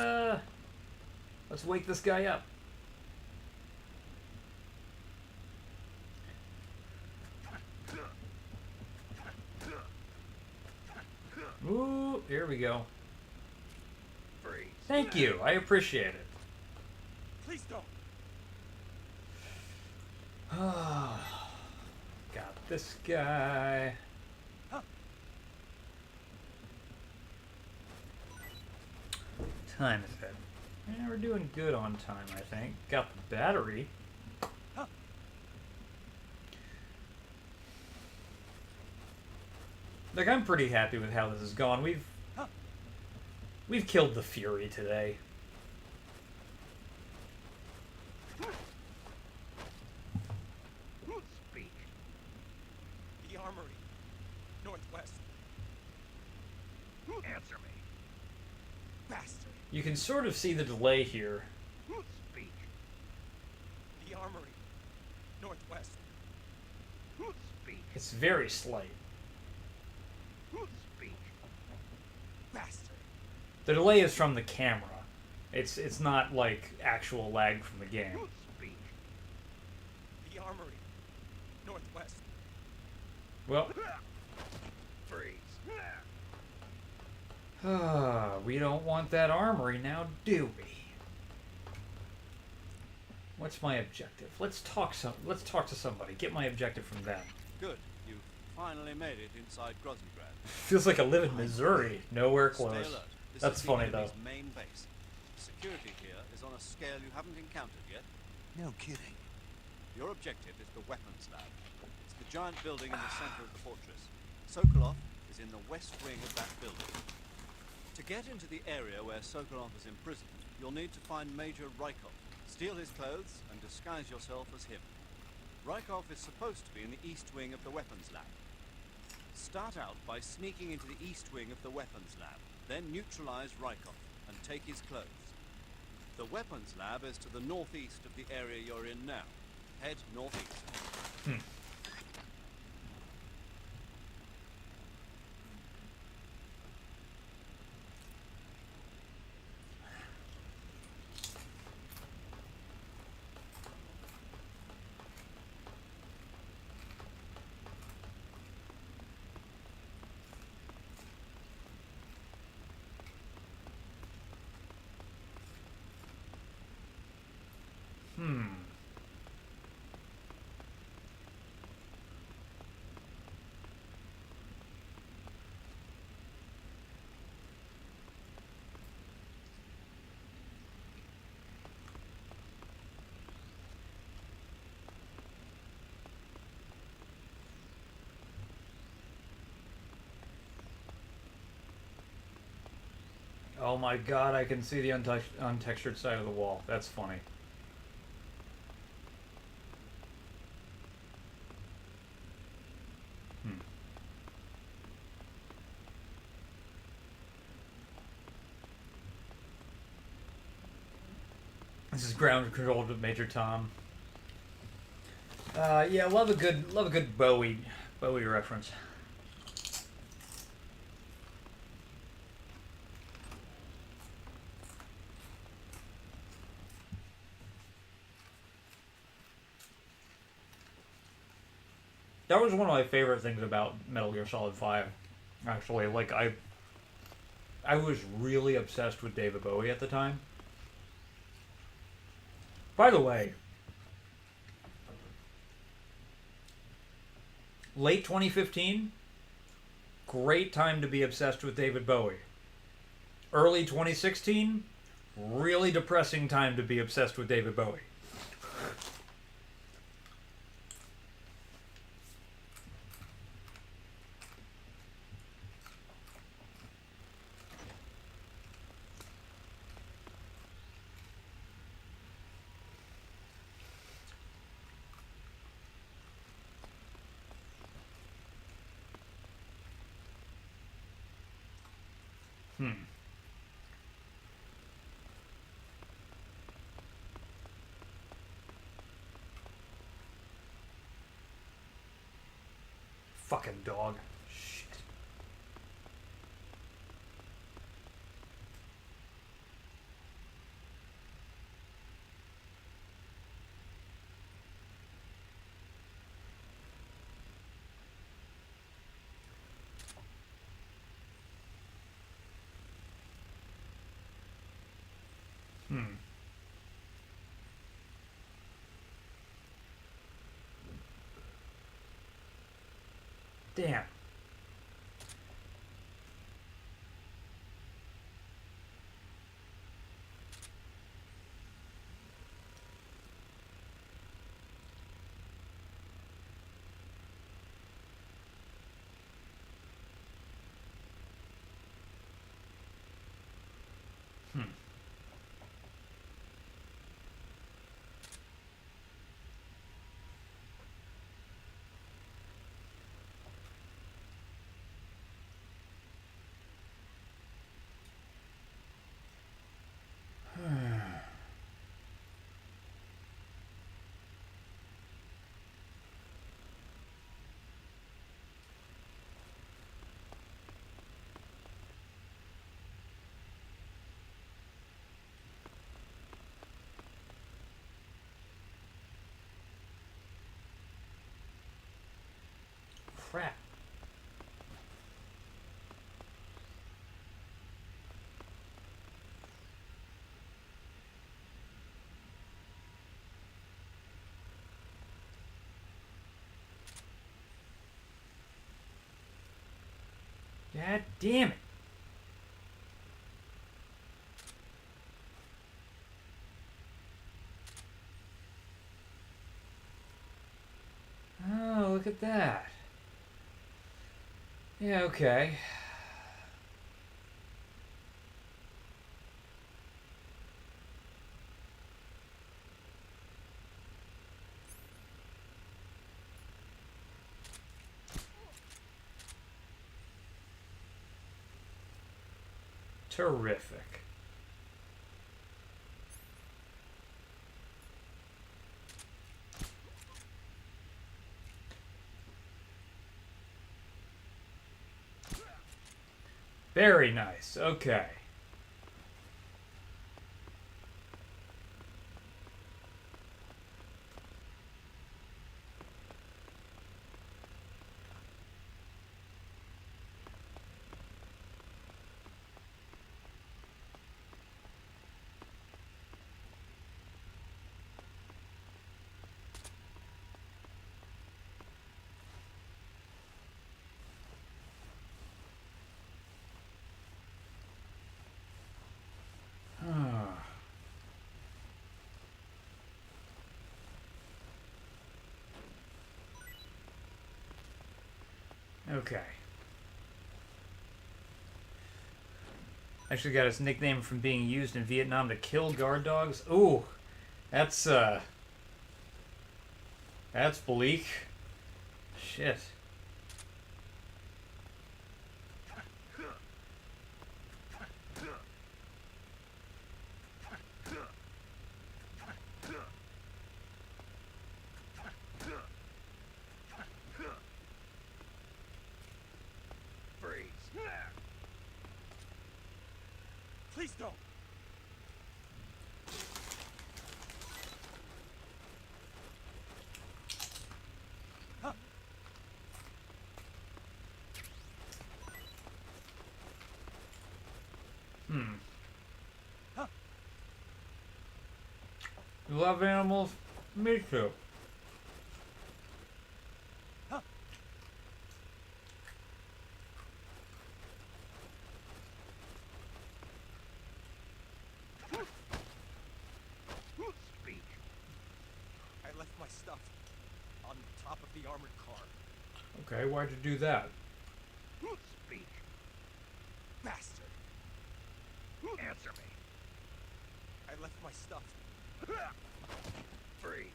wake this guy up. Ooh, here we go. Thank you. I appreciate it. Please don't. Got this guy. Time is it? Yeah, we're doing good on time, I think. Got the battery. Like, I'm pretty happy with how this has gone. We've killed the Fury today. Speak. The armory. Northwest. Answer me. Bastard. You can sort of see the delay here. Speak. The armory. Northwest. Speak. It's very slight. Speak. Bastard. The delay is from the camera. It's not like actual lag from the game. Speak. The armory. Northwest. Well, Freeze. we don't want that armory now, do we? What's my objective? Let's talk to somebody. Get my objective from them. Good. You finally made it inside Groznij Grad. Feels like I live in Missouri. Nowhere Stay close. alert. This That's is the funny, though. enemy's main base. Security here is on a scale you haven't encountered yet. No kidding. Your objective is the weapons lab. It's the giant building in the center of the fortress. Sokolov is in the west wing of that building. To get into the area where Sokolov is imprisoned, you'll need to find Major Rykov, steal his clothes, and disguise yourself as him. Rykov is supposed to be in the east wing of the weapons lab. Start out by sneaking into the east wing of the weapons lab, then neutralize Rykov and take his clothes. The weapons lab is to the northeast of the area you're in now. Head northeast. Oh my god, I can see the untextured side of the wall. That's funny. This is ground controlled with Major Tom. Yeah, love a good Bowie reference. That was one of my favorite things about Metal Gear Solid 5. Actually, like I was really obsessed with David Bowie at the time. By the way, late 2015, great time to be obsessed with David Bowie. Early 2016, really depressing time to be obsessed with David Bowie. Fucking dog. Shit. Damn. Crap. God damn it. Oh, look at that. Yeah, okay. Terrific. Very nice. Okay. Okay. Actually got his nickname from being used in Vietnam to kill guard dogs. Ooh. That's bleak. Shit. Please don't. You love animals? Me too. Speak. I left my stuff on top of the armored car. Okay, why'd you do that? Speak. Bastard. Answer me. I left my stuff. Freeze.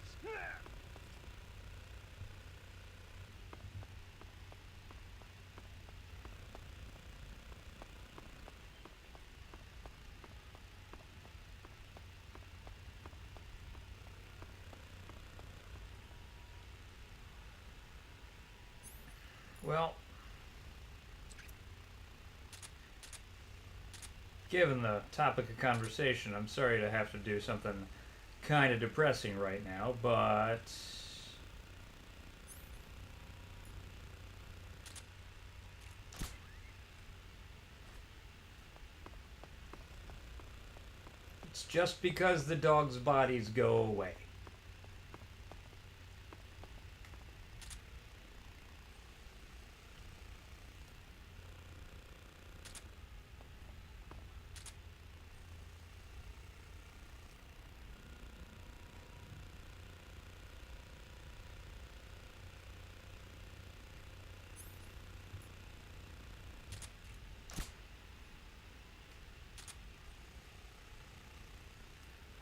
Well, given the topic of conversation, I'm sorry to have to do something kind of depressing right now, but it's just because the dogs' bodies go away.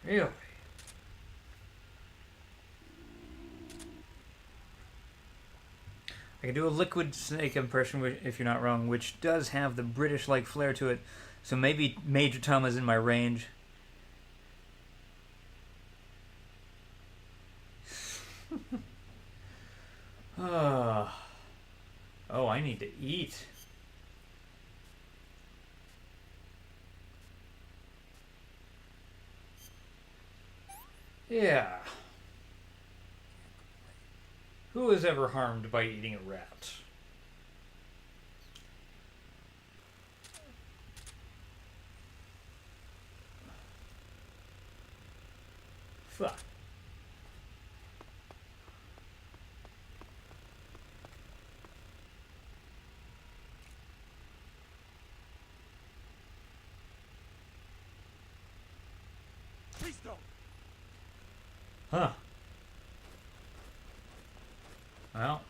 Really? I can do a liquid snake impression, if you're not wrong, which does have the British-like flair to it. So maybe Major Tom is in my range. Oh, I need to eat. Yeah. Who is ever harmed by eating a rat? Fuck. Please don't. Huh. Well,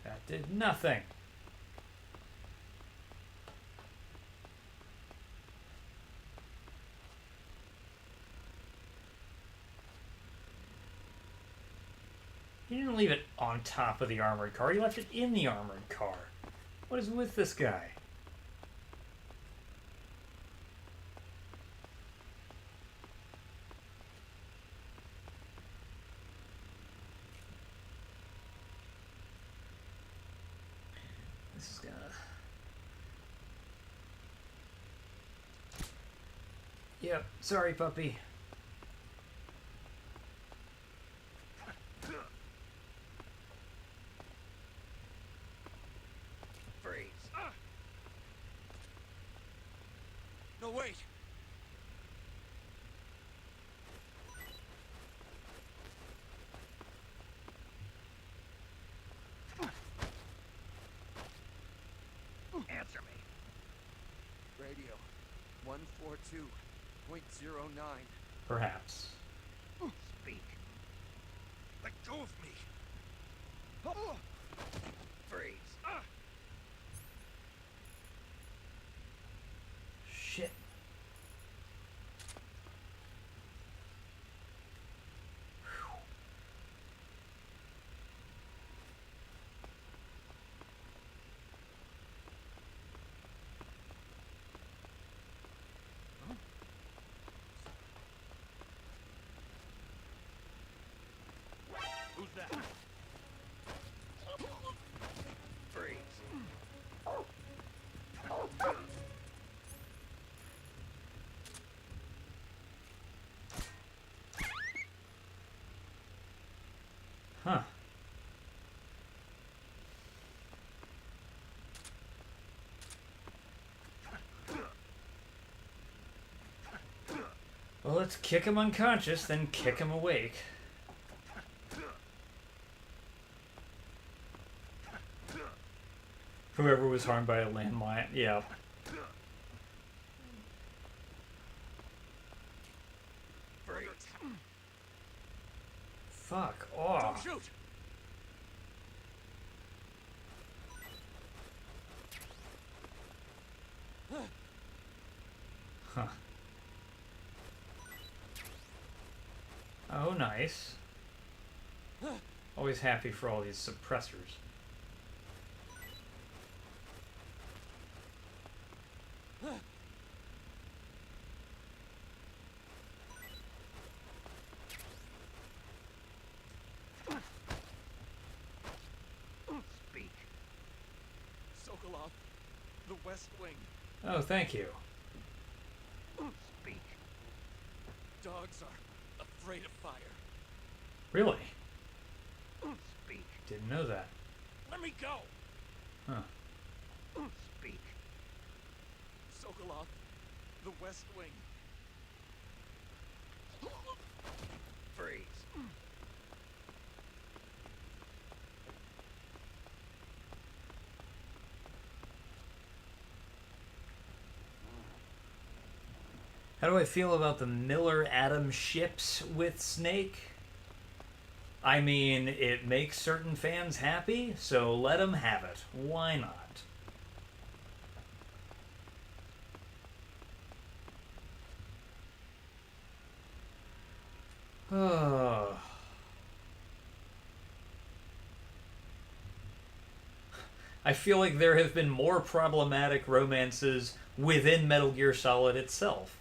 that did nothing. He didn't leave it on top of the armored car, he left it in the armored car. What is with this guy? This is gonna... Yep, sorry puppy. Freeze. No, wait. Answer me. Radio 142.09. Perhaps. Speak. Let go of me. Freeze. Shit. Who's that? Freeze. Huh. Well, let's kick him unconscious, then kick him awake. Whoever was harmed by a landmine, yeah. Fuck off. Don't shoot! Huh. Oh, nice. Always happy for all these suppressors. Speak. Sokolov, the West Wing. Oh, thank you. Speak. Dogs are afraid of fire. Really? Speak. Didn't know that. Let me go. Huh. Speak. Sokolov, the West Wing. Freeze. How do I feel about the Miller Atom ships with Snake? I mean, it makes certain fans happy, so let them have it. Why not? I feel like there have been more problematic romances within Metal Gear Solid itself.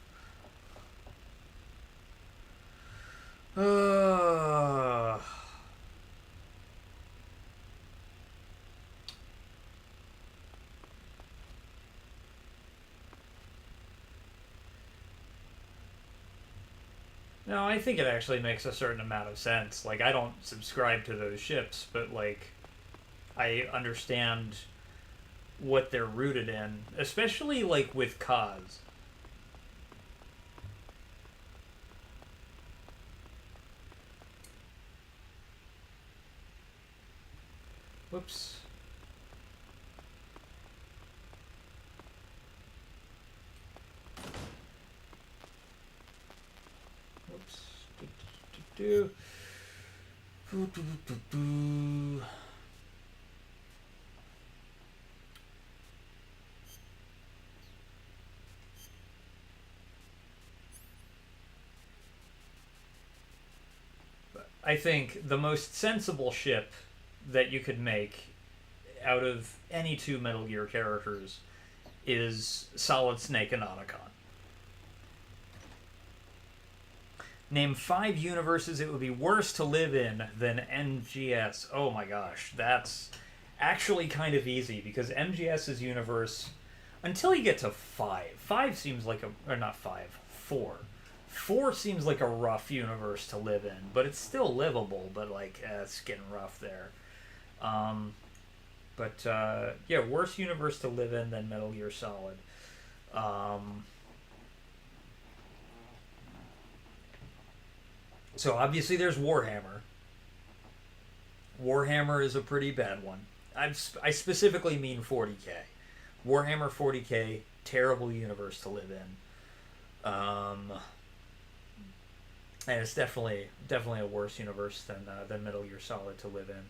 No, I think it actually makes a certain amount of sense. Like, I don't subscribe to those ships, but, like, I understand what they're rooted in, especially, like, with Kaz. Whoops. Whoops. Do. I think the most sensible ship that you could make out of any two Metal Gear characters is Solid Snake and Otacon. Name 5 universes it would be worse to live in than MGS. Oh my gosh, that's actually kind of easy, because MGS's universe, until you get to 5. 5 seems like a... or not 5. 4. 4 seems like a rough universe to live in, but it's still livable, but, like, it's getting rough there. Yeah, worse universe to live in than Metal Gear Solid. So obviously there's Warhammer. Warhammer is a pretty bad one. I specifically mean 40K. Warhammer 40K, terrible universe to live in. And it's definitely a worse universe than Metal Gear Solid to live in.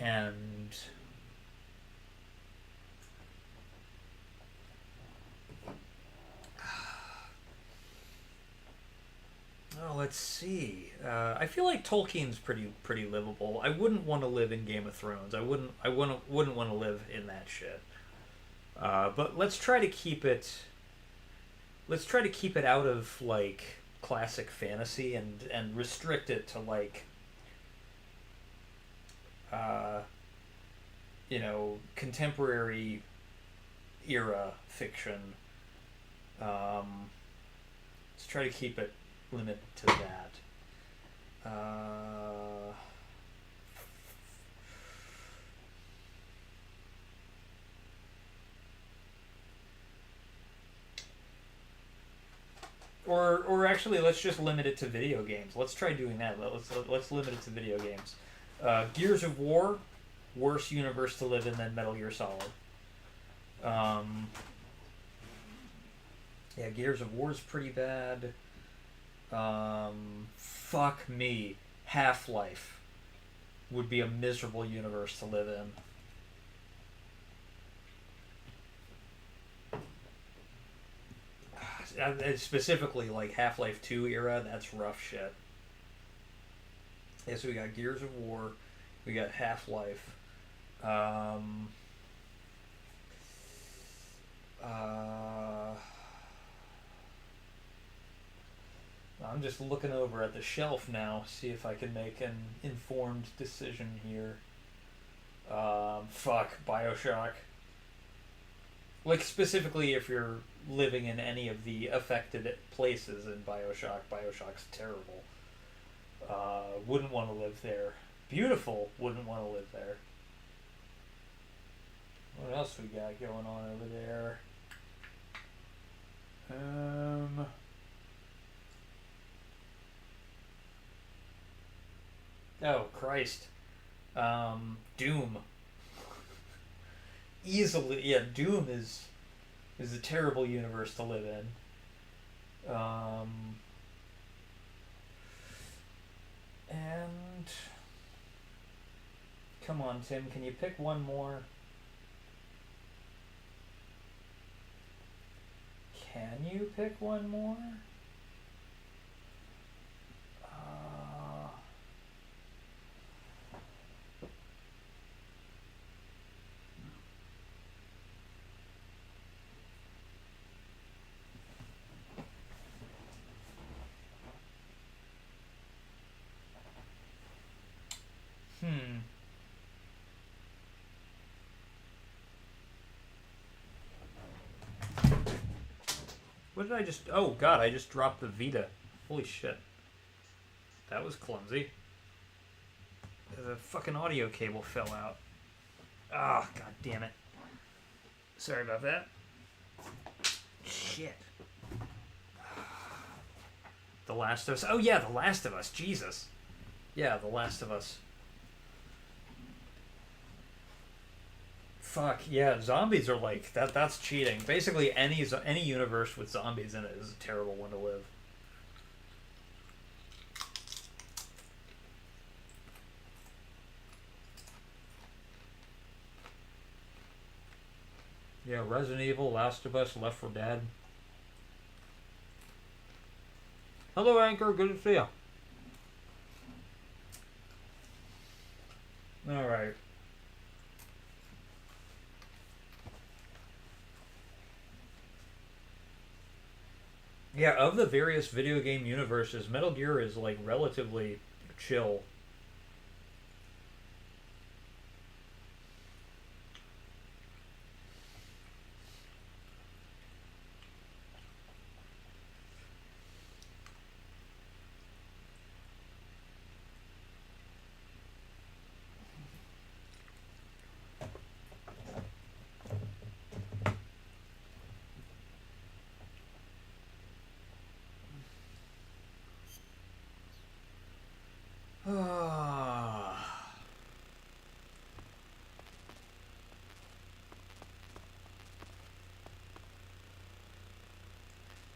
And oh, let's see. I feel like Tolkien's pretty livable. I wouldn't want to live in Game of Thrones. I wouldn't want to live in that shit. But let's try to keep it. Let's try to keep it out of, like, classic fantasy and restrict it to, like, contemporary era fiction. Let's try to keep it limit to that. Or actually, let's just limit it to video games. Let's try doing that. Let's limit it to video games. Gears of War, worst universe to live in than Metal Gear Solid. Yeah, Gears of War is pretty bad. Fuck me. Half-Life would be a miserable universe to live in. Specifically, like Half-Life 2 era, that's rough shit. Yeah, so we got Gears of War, we got Half-Life. I'm just looking over at the shelf now, see if I can make an informed decision here. Fuck, BioShock. Like, specifically if you're living in any of the affected places in BioShock. BioShock's terrible. Wouldn't want to live there. Beautiful, wouldn't want to live there. What else we got going on over there? Oh, Christ. Doom. Easily, yeah, Doom is a terrible universe to live in. And come on, Tim, can you pick one more? Can you pick one more? What did I just... Oh, God, I just dropped the Vita. Holy shit. That was clumsy. The fucking audio cable fell out. Ah, God damn it. Sorry about that. Shit. The Last of Us. Oh, yeah, The Last of Us. Jesus. Yeah, The Last of Us. Fuck, yeah, zombies are like, that's cheating. Basically, any universe with zombies in it is a terrible one to live. Yeah, Resident Evil, Last of Us, Left 4 Dead. Hello, Anchor, good to see you. Alright. Yeah, of the various video game universes, Metal Gear is like relatively chill.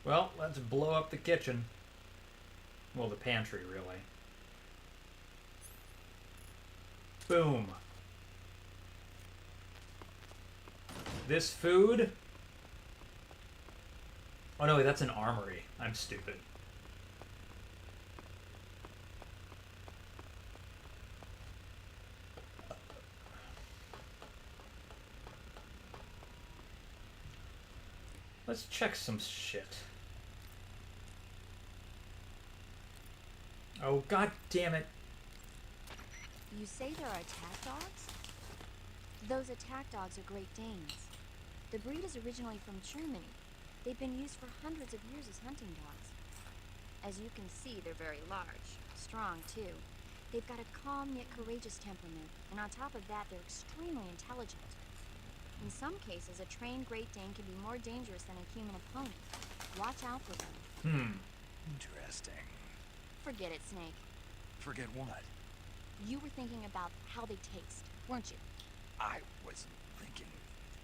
Well, let's blow up the kitchen. Well, the pantry, really. Boom. This food... Oh no, that's an armory. I'm stupid. Let's check some shit. Oh, god damn it. You say there are attack dogs? Those attack dogs are Great Danes. The breed is originally from Germany. They've been used for hundreds of years as hunting dogs. As you can see, they're very large, strong too. They've got a calm yet courageous temperament, and on top of that, they're extremely intelligent. In some cases, a trained Great Dane can be more dangerous than a human opponent. Watch out for them. Interesting. Forget it, Snake. Forget what? You were thinking about how they taste, weren't you? I was thinking...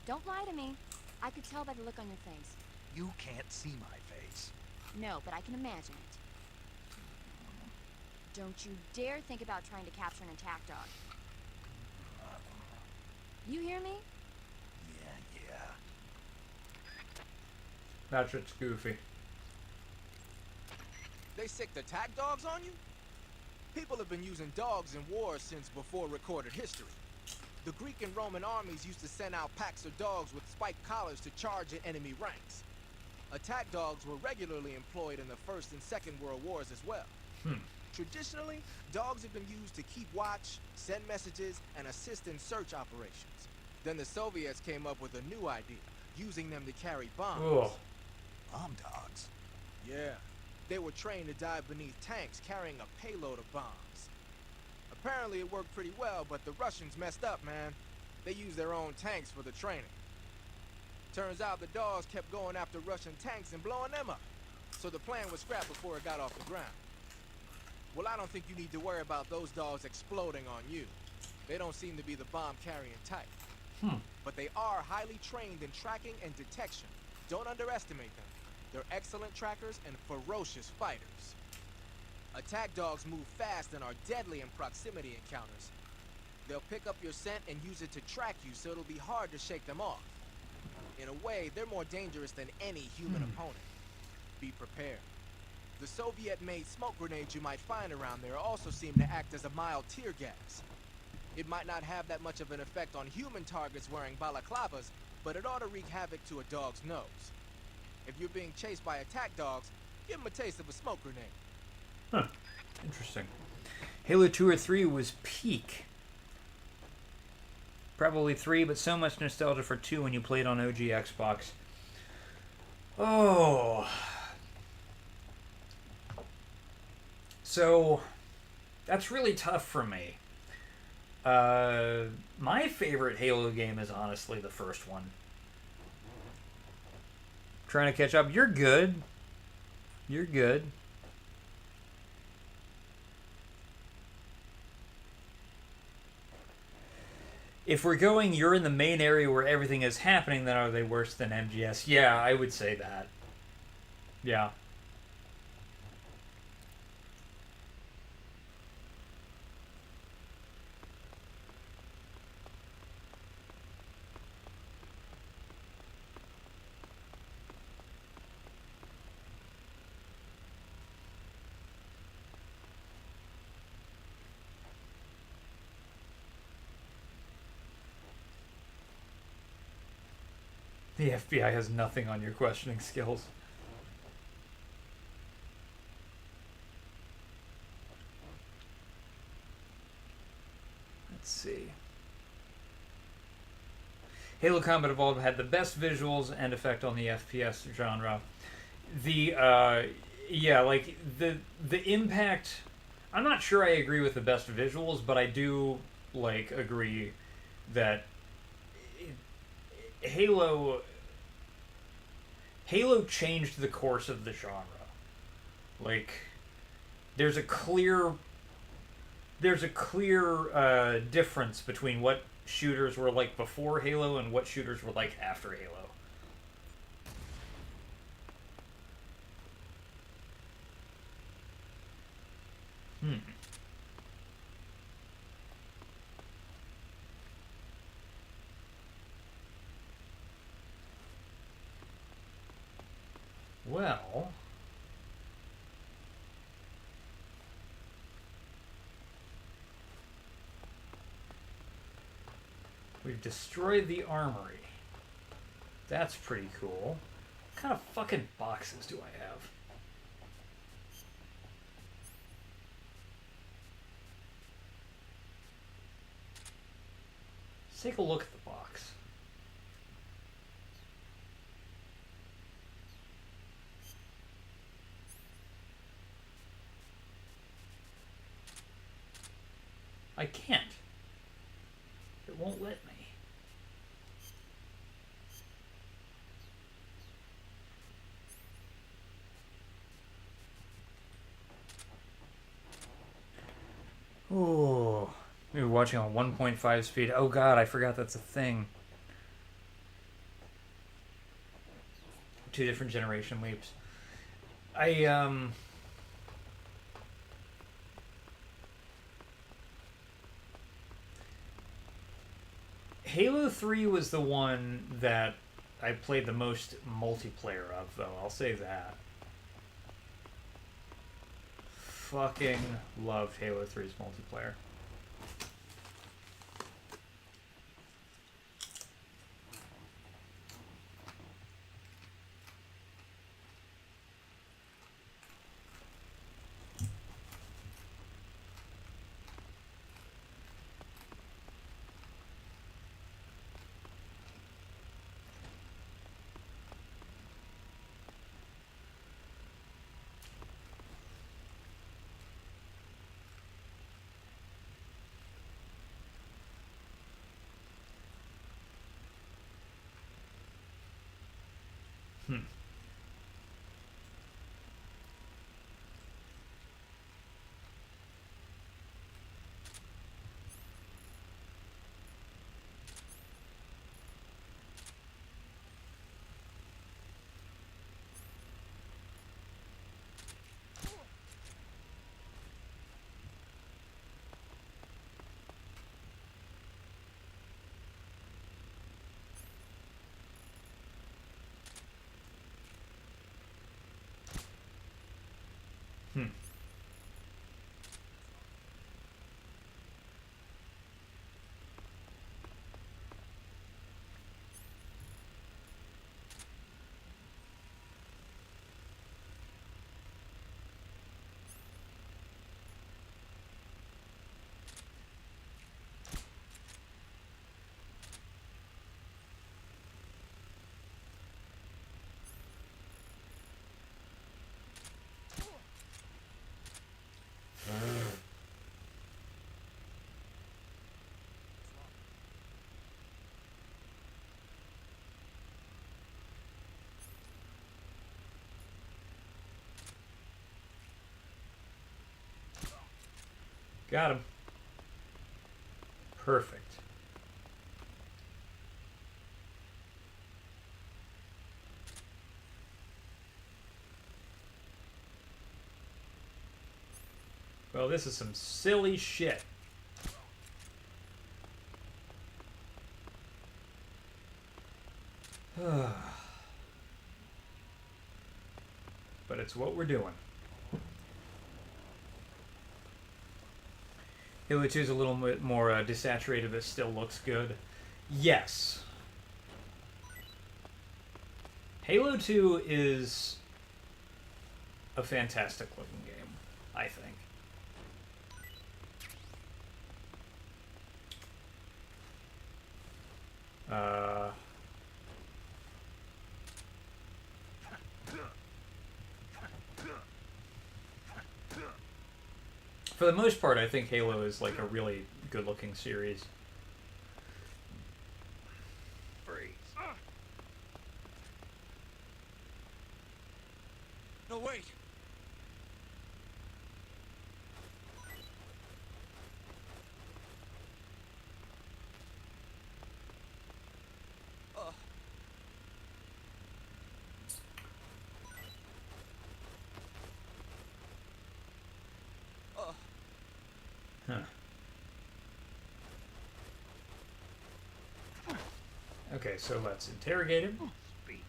Don't lie to me. I could tell by the look on your face. You can't see my face. No, but I can imagine it. Don't you dare think about trying to capture an attack dog. You hear me? Yeah. That shit's goofy. They sicked attack dogs on you? People have been using dogs in wars since before recorded history. The Greek and Roman armies used to send out packs of dogs with spiked collars to charge at enemy ranks. Attack dogs were regularly employed in the First and Second World Wars as well. Traditionally, dogs have been used to keep watch, send messages, and assist in search operations. Then the Soviets came up with a new idea, using them to carry bombs. Ugh. Bomb dogs. Yeah, they were trained to dive beneath tanks carrying a payload of bombs. Apparently it worked pretty well, but the Russians messed up, man. They used their own tanks for the training. Turns out the dogs kept going after Russian tanks and blowing them up. So the plan was scrapped before it got off the ground. Well, I don't think you need to worry about those dogs exploding on you. They don't seem to be the bomb-carrying type. But they are highly trained in tracking and detection. Don't underestimate them. They're excellent trackers and ferocious fighters. Attack dogs move fast and are deadly in proximity encounters. They'll pick up your scent and use it to track you, so it'll be hard to shake them off. In a way, they're more dangerous than any human opponent. Be prepared. The Soviet-made smoke grenades you might find around there also seem to act as a mild tear gas. It might not have that much of an effect on human targets wearing balaclavas, but it ought to wreak havoc to a dog's nose. If you're being chased by attack dogs, give them a taste of a smoke grenade. Huh. Interesting. Halo 2 or 3 was peak. Probably 3, but so much nostalgia for 2 when you played on OG Xbox. Oh. So, that's really tough for me. My favorite Halo game is honestly the first one. Trying to catch up. You're good. You're good. If we're going, you're in the main area where everything is happening, then are they worse than MGS? Yeah, I would say that. Yeah. The FBI has nothing on your questioning skills. Let's see. Halo Combat Evolved had the best visuals and effect on the FPS genre. Yeah, like the impact. I'm not sure I agree with the best visuals, but I do like agree that Halo changed the course of the genre. Like, there's a clear difference between what shooters were like before Halo and what shooters were like after Halo. Well, we've destroyed the armory. That's pretty cool. What kind of fucking boxes do I have? Let's take a look at the box. I can't. It won't let me. watching on 1.5 speed. Oh god, I forgot that's a thing. 2 different generation leaps. Halo 3 was the one that I played the most multiplayer of, though. I'll say that. Fucking loved Halo 3's multiplayer. Got him. Perfect. Well, this is some silly shit. But it's what we're doing. Halo 2 is a little bit more desaturated, but still looks good. Yes. Halo 2 is a fantastic looking game, I think. For the most part, I think Halo is like a really good-looking series. No, wait. Huh. Okay, so let's interrogate him. Speak.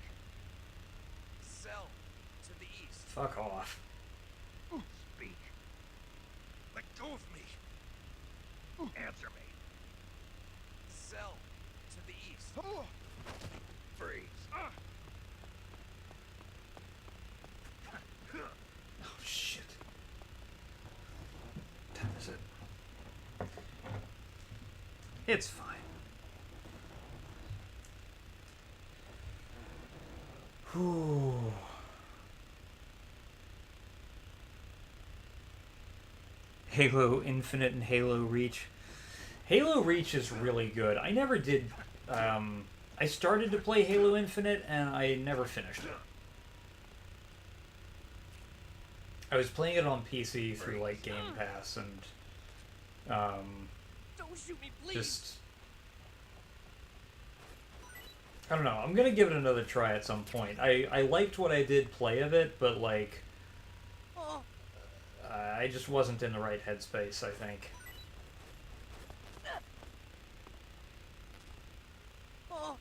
Cell to the east. Fuck off. Speak. Let go of me. Answer me. Cell to the east. Freeze. Oh, shit. What time is it? It's fine. Whew. Halo Infinite and Halo Reach. Halo Reach is really good. I never did... I started to play Halo Infinite and I never finished it. I was playing it on PC through like Game Pass and Those Don't shoot me, please. Just... I don't know. I'm gonna give it another try at some point. I liked what I did play of it, but, like... Oh, I just wasn't in the right headspace, I think. oh.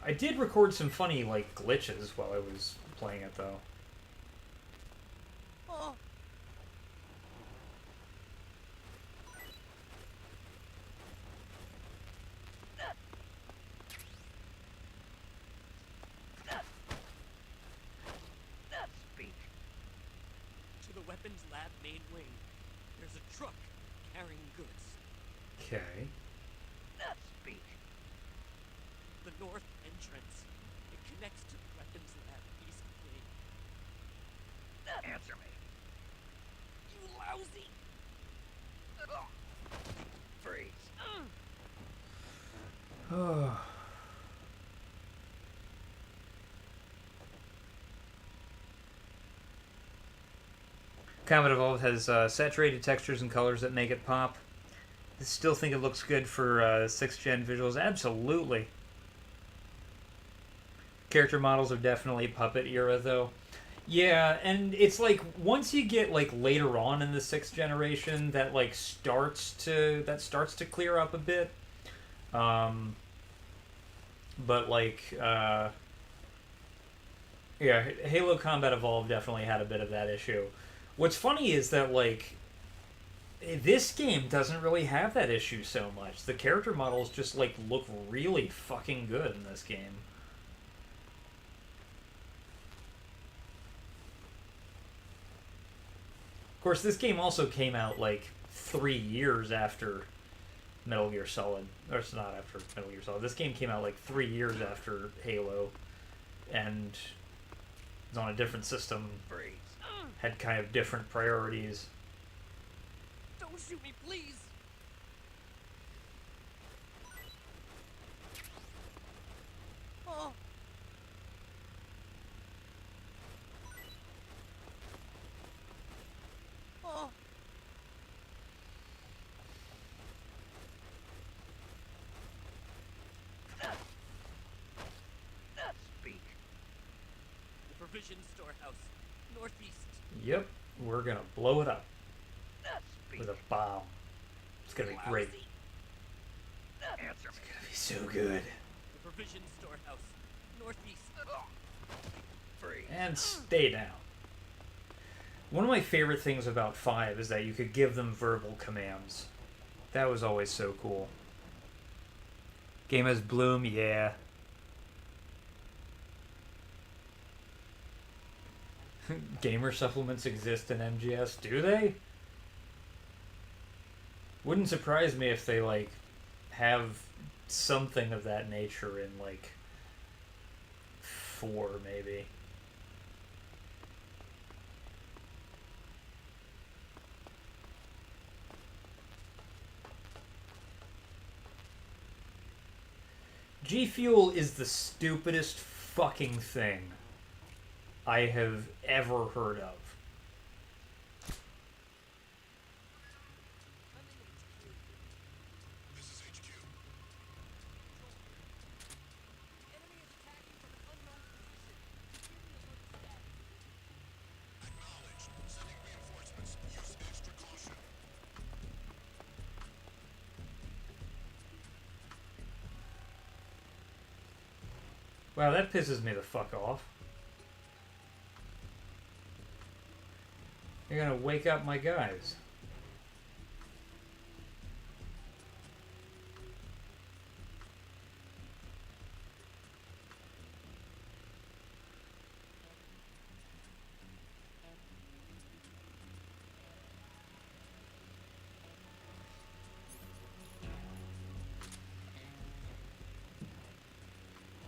I did record some funny, like, glitches while I was playing it, though. Oh. Speak. To the weapons lab main wing. There's a truck carrying goods. Okay. Speak. The north entrance. It connects to the weapons lab east wing. Answer me. You lousy! Freeze. Combat Evolved has saturated textures and colors that make it pop. I still think it looks good for 6th gen visuals. Absolutely. Character models are definitely puppet era, though. Yeah, and it's like once you get like later on in the 6th generation, that like starts to clear up a bit. But like yeah, Halo Combat Evolved definitely had a bit of that issue. What's funny is that like this game doesn't really have that issue so much. The character models just like look really fucking good in this game. Of course, this game also came out like 3 years after Metal Gear Solid. Or it's not after Metal Gear Solid. This game came out like 3 years after Halo, and it's on a different system. Freeze. Had kind of different priorities. Don't shoot me, please! Oh. Oh. Speak. The provision storehouse, northeast. Yep, we're gonna blow it up Speak. with a bomb. It's gonna be great. Lousy. Answer me. It's gonna be so good. The provision storehouse, northeast. Freeze. And stay down. One of my favorite things about 5 is that you could give them verbal commands. That was always so cool. Game has Bloom, yeah. Gamer supplements exist in MGS, do they? Wouldn't surprise me if they, like, have something of that nature in, like, 4, maybe. G Fuel is the stupidest fucking thing I have ever heard of. Wow, that pisses me the fuck off. You're gonna wake up my guys.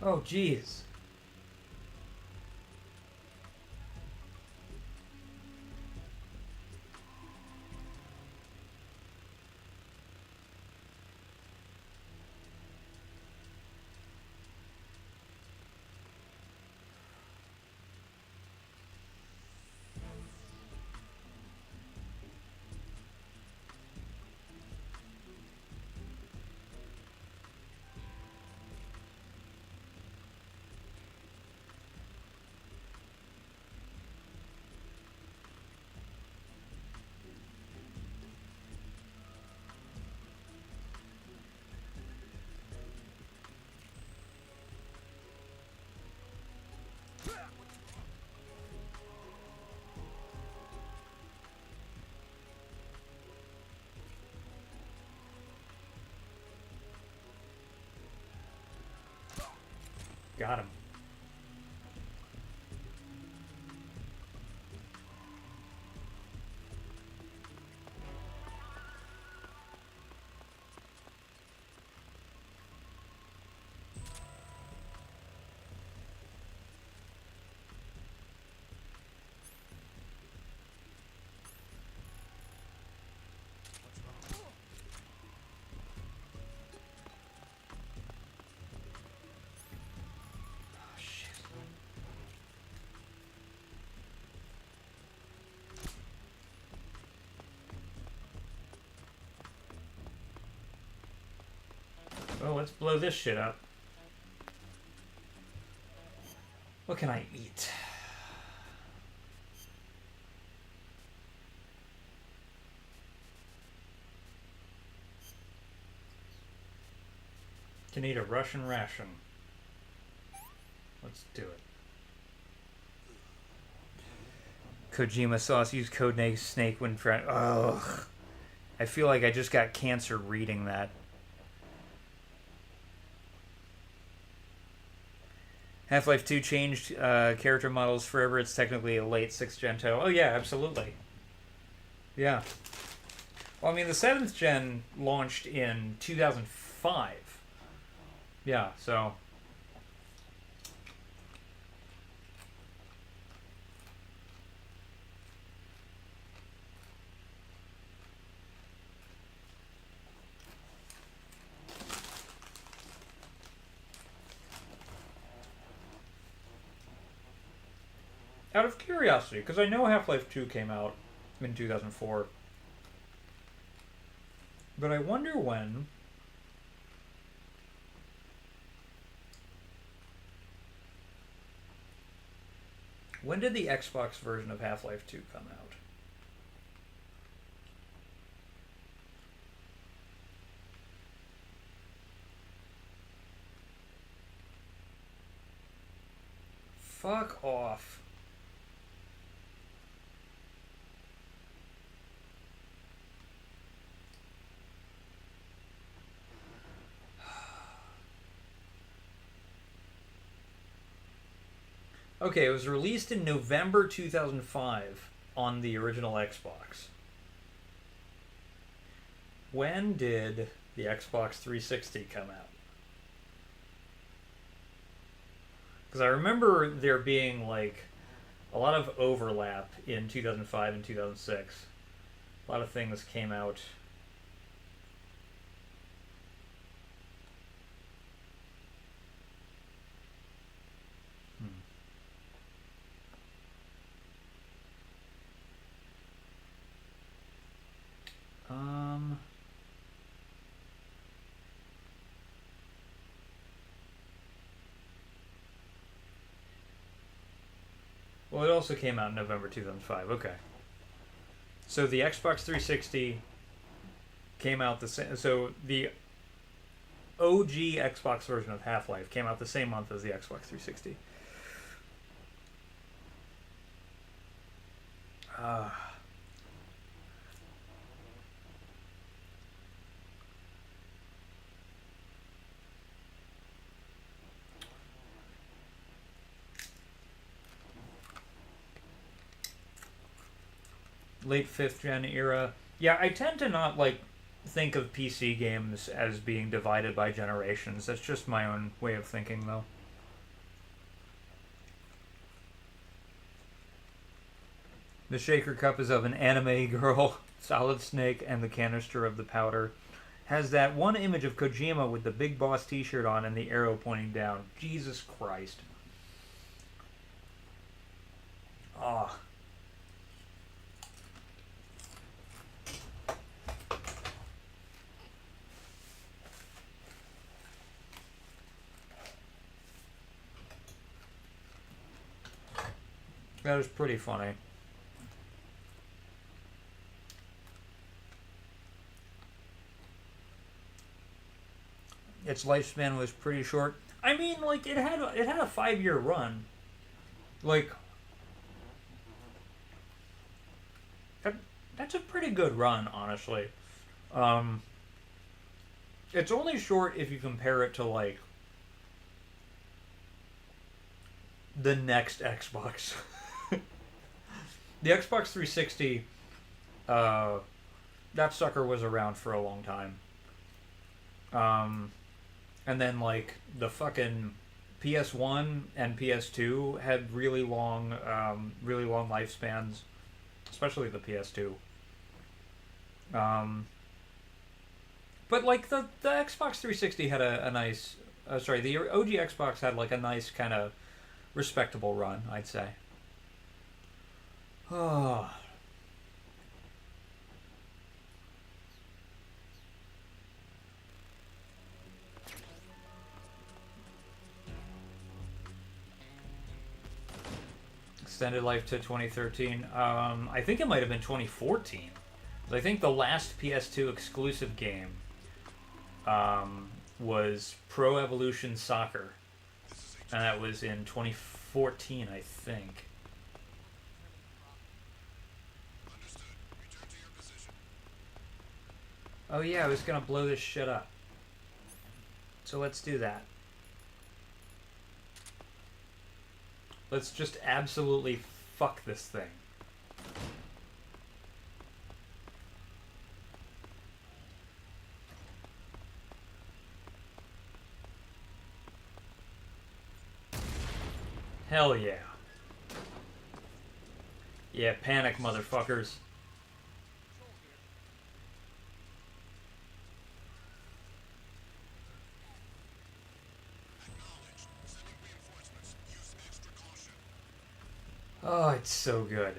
Oh, jeez. Got him. Well, let's blow this shit up. What can I eat? Can eat a Russian ration. Let's do it. Kojima sauce. Use codename Snake when trying. Ugh. I feel like I just got cancer reading that. Half-Life 2 changed character models forever. It's technically a late 6th gen title. Oh, yeah, absolutely. Yeah. Well, I mean, the 7th gen launched in 2005. Yeah, so... Out of curiosity, because I know Half-Life 2 came out in 2004. But I wonder when... When did the Xbox version of Half-Life 2 come out? Fuck off. Okay, it was released in November 2005 on the original Xbox. When did the Xbox 360 come out? Because I remember there being, like, a lot of overlap in 2005 and 2006. A lot of things came out... Well, it also came out in November 2005. Okay. So the Xbox 360 came out the same... So the OG Xbox version of Half-Life came out the same month as the Xbox 360. Late 5th gen era. Yeah, I tend to not, like, think of PC games as being divided by generations. That's just my own way of thinking, though. The shaker cup is of an anime girl, Solid Snake, and the canister of the powder. Has that one image of Kojima with the Big Boss t-shirt on and the arrow pointing down. Jesus Christ. Ah. That was pretty funny. Its lifespan was pretty short. I mean, like, it had a 5-year run. Like, that's a pretty good run, honestly. It's only short if you compare it to, like, the next Xbox. The Xbox 360, that sucker was around for a long time. And then, like, the fucking PS1 and PS2 had really long lifespans, especially the PS2. But, like, the Xbox 360 had a nice... the OG Xbox had, like, a nice kind of respectable run, I'd say. Oh. Extended life to 2013. I think it might have been 2014. I think the last PS2 exclusive game was Pro Evolution Soccer, and that was in 2014, I think. Oh yeah, I was gonna blow this shit up. So let's do that. Let's just absolutely fuck this thing. Hell yeah. Yeah, panic, motherfuckers. Oh, it's so good.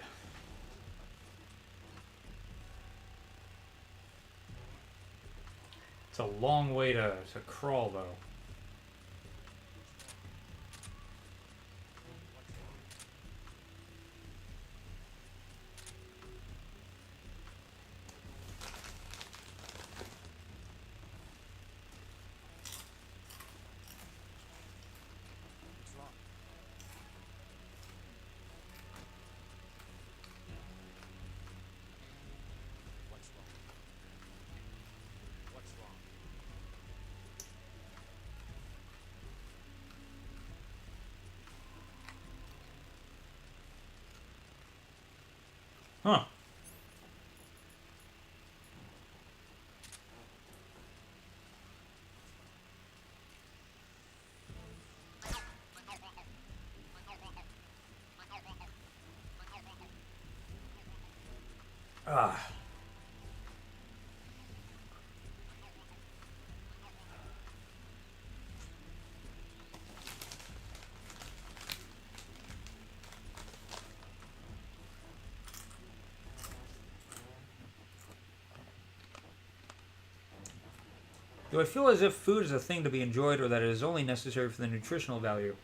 It's a long way to crawl, though. Huh. Ah. Do I feel as if food is a thing to be enjoyed or that it is only necessary for the nutritional value?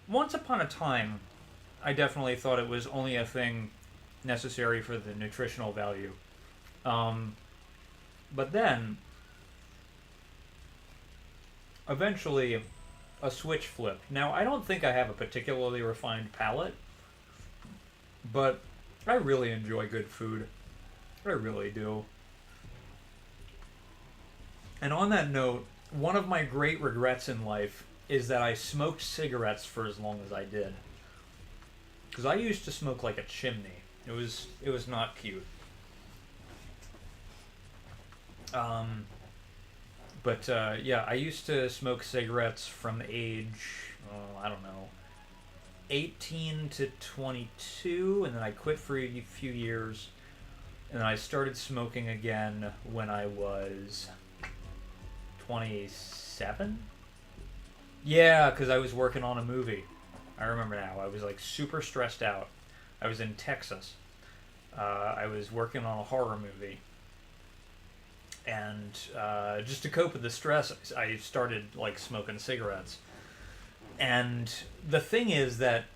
Once upon a time, I definitely thought it was only a thing necessary for the nutritional value. But then, eventually, a switch flipped. Now, I don't think I have a particularly refined palate, but I really enjoy good food. I really do. And on that note, one of my great regrets in life is that I smoked cigarettes for as long as I did. Because I used to smoke like a chimney. It was not cute. Yeah, I used to smoke cigarettes from age, I don't know, 18 to 22, and then I quit for a few years, and then I started smoking again when I was 27? Yeah, because I was working on a movie. I remember now. I was like super stressed out. I was in Texas. I was working on a horror movie. And just to cope with the stress, I started like smoking cigarettes. And the thing is that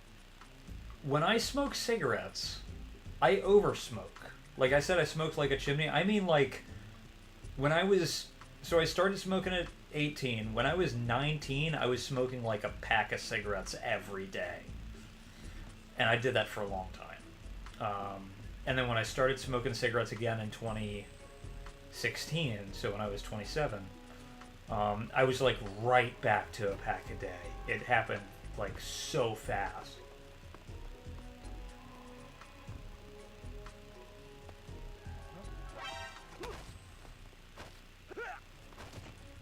when I smoke cigarettes, I oversmoke. Like I said, I smoked like a chimney. I mean, like, when I was... So I started smoking at 18. When I was 19, I was smoking like a pack of cigarettes every day. And I did that for a long time. And then when I started smoking cigarettes again in 2016, so when I was 27, I was like right back to a pack a day. It happened like so fast.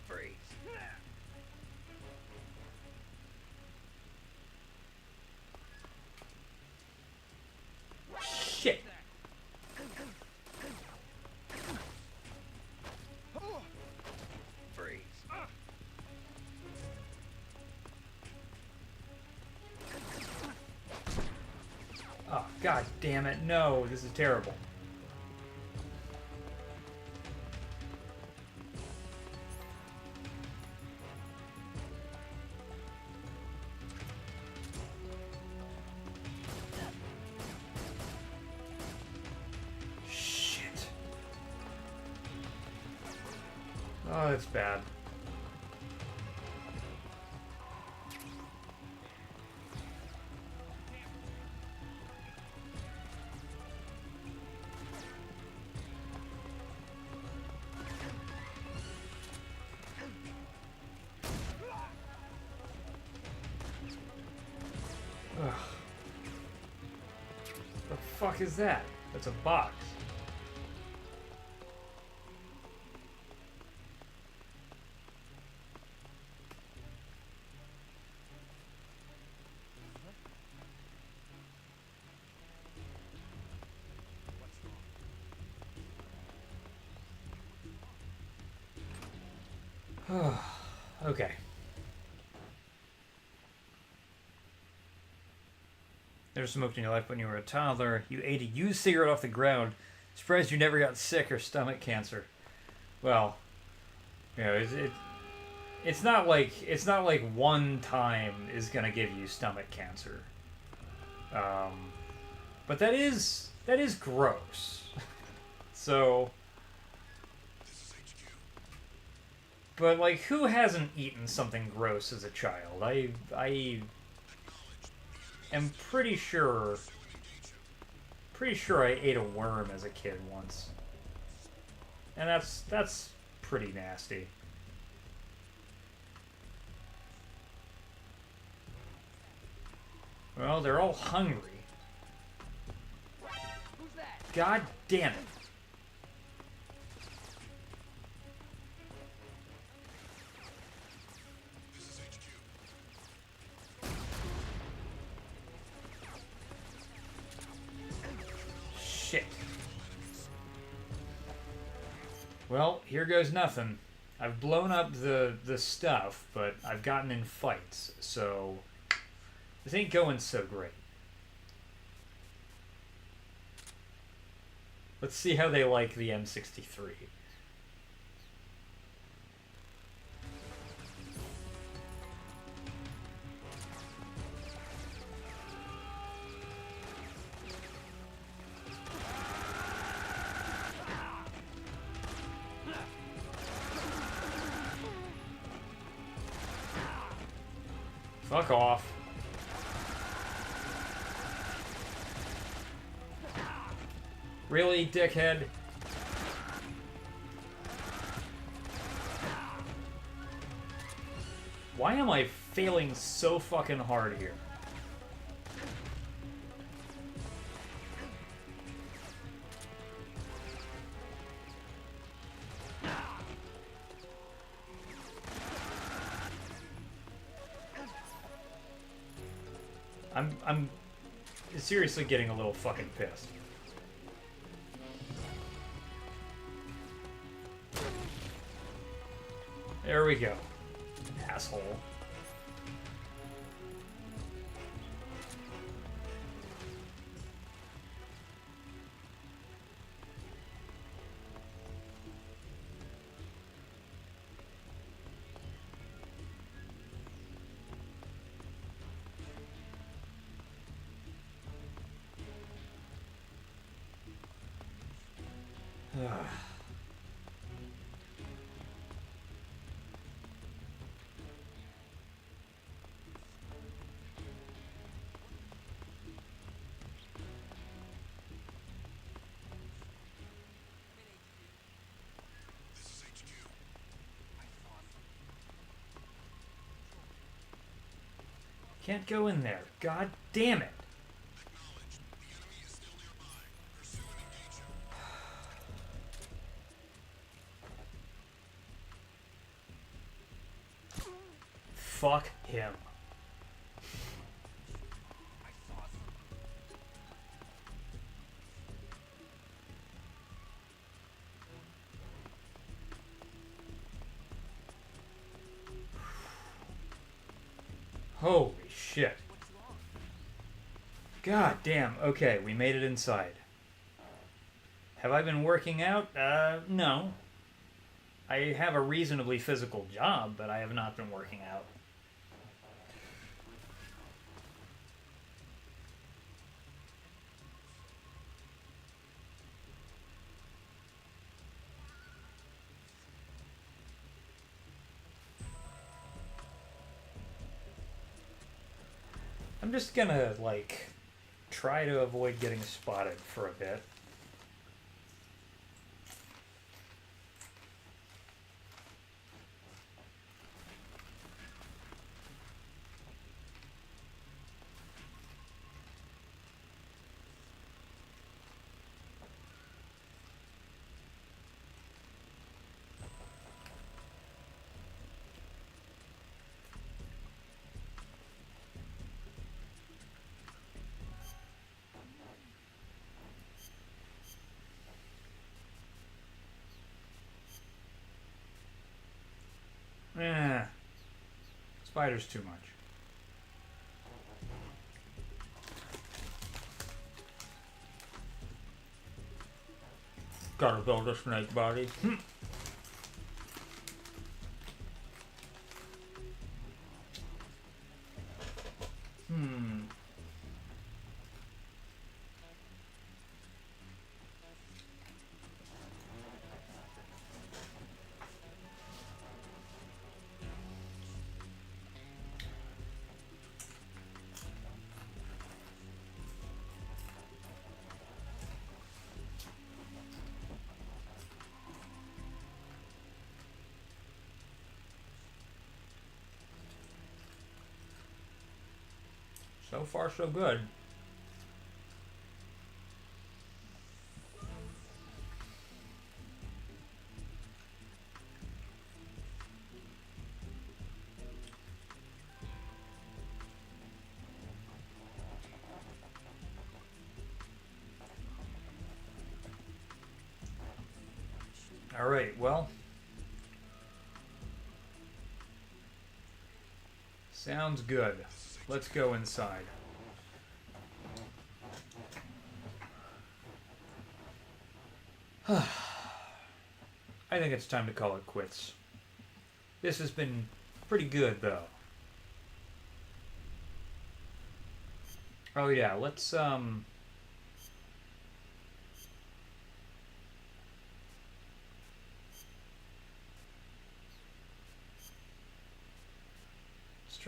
Freeze. Shit. Freeze. Oh, god damn it. No, this is terrible. Shit. Oh, that's bad. Ugh. The fuck is that? That's a box. Okay. Never smoked in your life when you were a toddler. You ate a used cigarette off the ground. Surprised you never got sick or stomach cancer. Well, you know, it's not like one time is gonna give you stomach cancer. But that is gross. So, but like, who hasn't eaten something gross as a child? I am pretty sure I ate a worm as a kid once, and that's pretty nasty. Well, they're all hungry. Who's that? God damn it. Shit. Well, here goes nothing. I've blown up the stuff, but I've gotten in fights, so this ain't going so great. Let's see how they like the M63. Fuck off. Really, dickhead? Why am I failing so fucking hard here? I'm seriously getting a little fucking pissed. There we go. Asshole. Can't go in there. God damn it. Fuck him. Holy shit. God damn. Okay, we made it inside. Have I been working out? No. I have a reasonably physical job, but I have not been working out. I'm just gonna, like, try to avoid getting spotted for a bit. Spiders too much. Gotta build a snake body. So far, so good. All right, well, sounds good. Let's go inside. I think it's time to call it quits. This has been pretty good, though. Oh yeah, let's try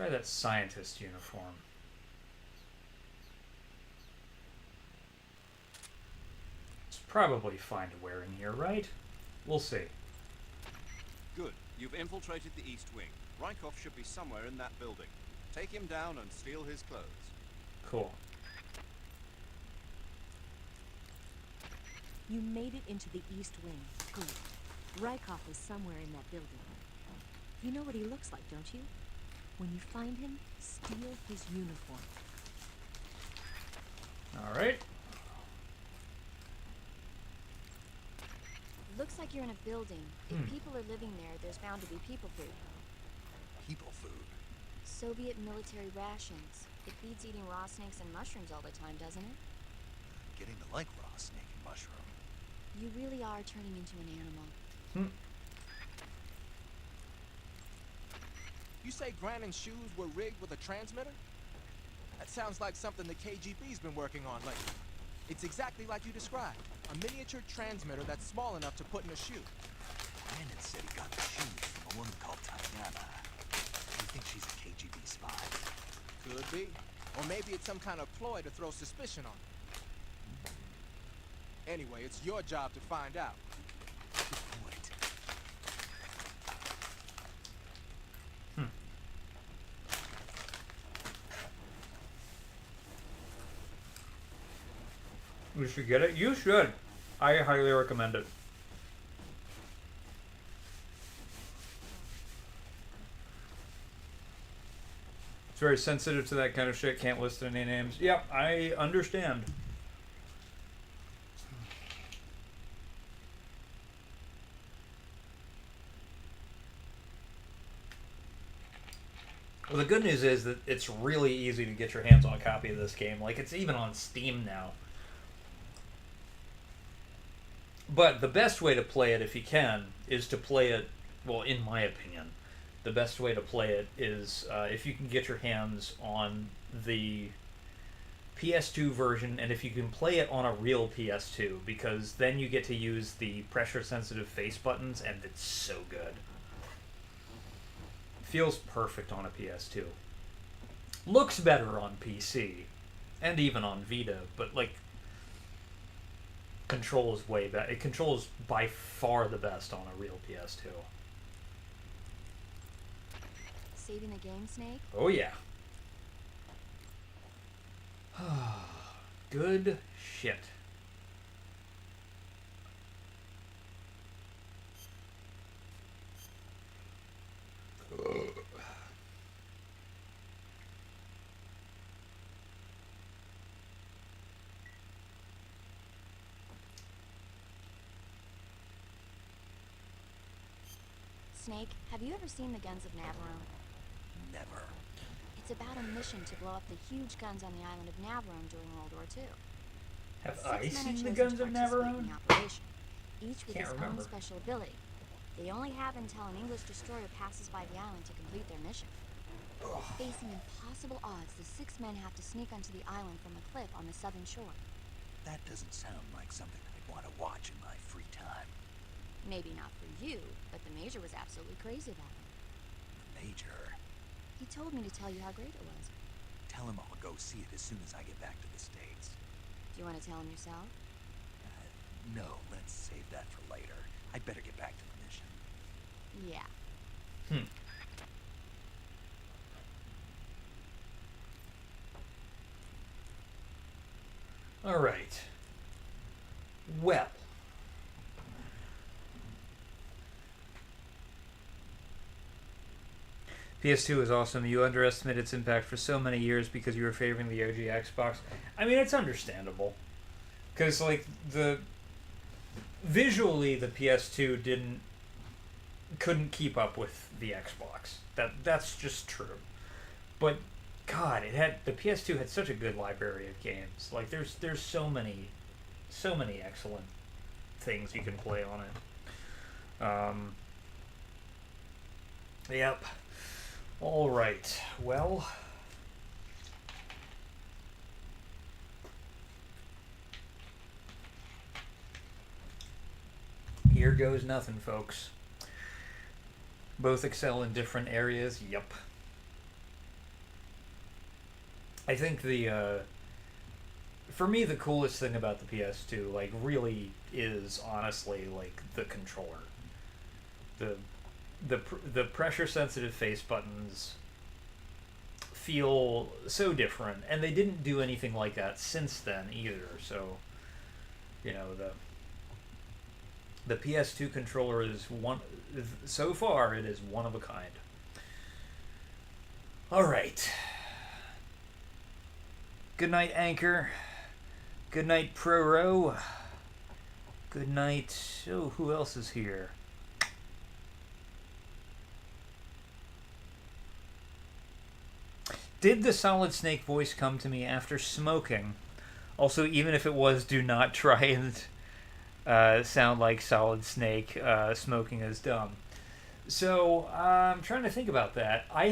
that scientist uniform. It's probably fine to wear in here, right? We'll see. Good. You've infiltrated the East Wing. Rykov should be somewhere in that building. Take him down and steal his clothes. Cool. You made it into the East Wing. Good. Rykov is somewhere in that building. You know what he looks like, don't you? When you find him, steal his uniform. All right. Looks like you're in a building. If people are living there, there's bound to be people food. People food. Soviet military rations. It beats eating raw snakes and mushrooms all the time, doesn't it? Getting to like raw snake and mushroom. You really are turning into an animal. You say Grannon's shoes were rigged with a transmitter? That sounds like something the KGB's been working on lately. It's exactly like you described. A miniature transmitter that's small enough to put in a shoe. Grannon said he got the shoes from a woman called Tatiana. You think she's a KGB spy? Could be. Or maybe it's some kind of ploy to throw suspicion on her. Anyway, it's your job to find out. Good point. You should get it. You should. I highly recommend it. It's very sensitive to that kind of shit. Can't list any names. Yep, I understand. Well, the good news is that it's really easy to get your hands on a copy of this game. Like, it's even on Steam now. But the best way to play it, if you can, is to play it, well, in my opinion, the best way to play it is if you can get your hands on the PS2 version, and if you can play it on a real PS2, because then you get to use the pressure-sensitive face buttons, and it's so good. Feels perfect on a PS2. Looks better on PC, and even on Vita, but, like, controls way better. It controls by far the best on a real PS2. Saving the game, Snake? Oh, yeah. Good shit. Snake, have you ever seen the Guns of Navarone? Never. It's about a mission to blow up the huge guns on the island of Navarone during World War II. Have 6 I men are seen the chosen Guns to of participate Navarone? in the operation, each with Can't his remember. own special ability. They only have until an English destroyer passes by the island to complete their mission. Facing impossible odds, the 6 men have to sneak onto the island from a cliff on the southern shore. That doesn't sound like something I'd want to watch in my free time. Maybe not for you, but the Major was absolutely crazy about it. The Major. He told me to tell you how great it was. Tell him I'll go see it as soon as I get back to the States. Do you want to tell him yourself? No, let's save that for later. I'd better get back to the mission. Yeah. All right. Well. PS2 is awesome. You underestimated its impact for so many years because you were favoring the OG Xbox. I mean, it's understandable. Because, like, visually, the PS2 couldn't keep up with the Xbox. That's just true. But, God, the PS2 had such a good library of games. Like, there's so many excellent things you can play on it. Yep. All right. Well, here goes nothing, folks. Both excel in different areas. Yep. I think for me, the coolest thing about the PS2, like, really is honestly, like, the controller. The pressure-sensitive face buttons feel so different, and they didn't do anything like that since then either. So, you know, the PS2 controller is so far it is one of a kind. All right. Good night, Anchor. Good night, Proro. Good night. Oh, who else is here? Did the Solid Snake voice come to me after smoking? Also, even if it was, do not try and sound like Solid Snake. Smoking is dumb. So, I'm trying to think about that. I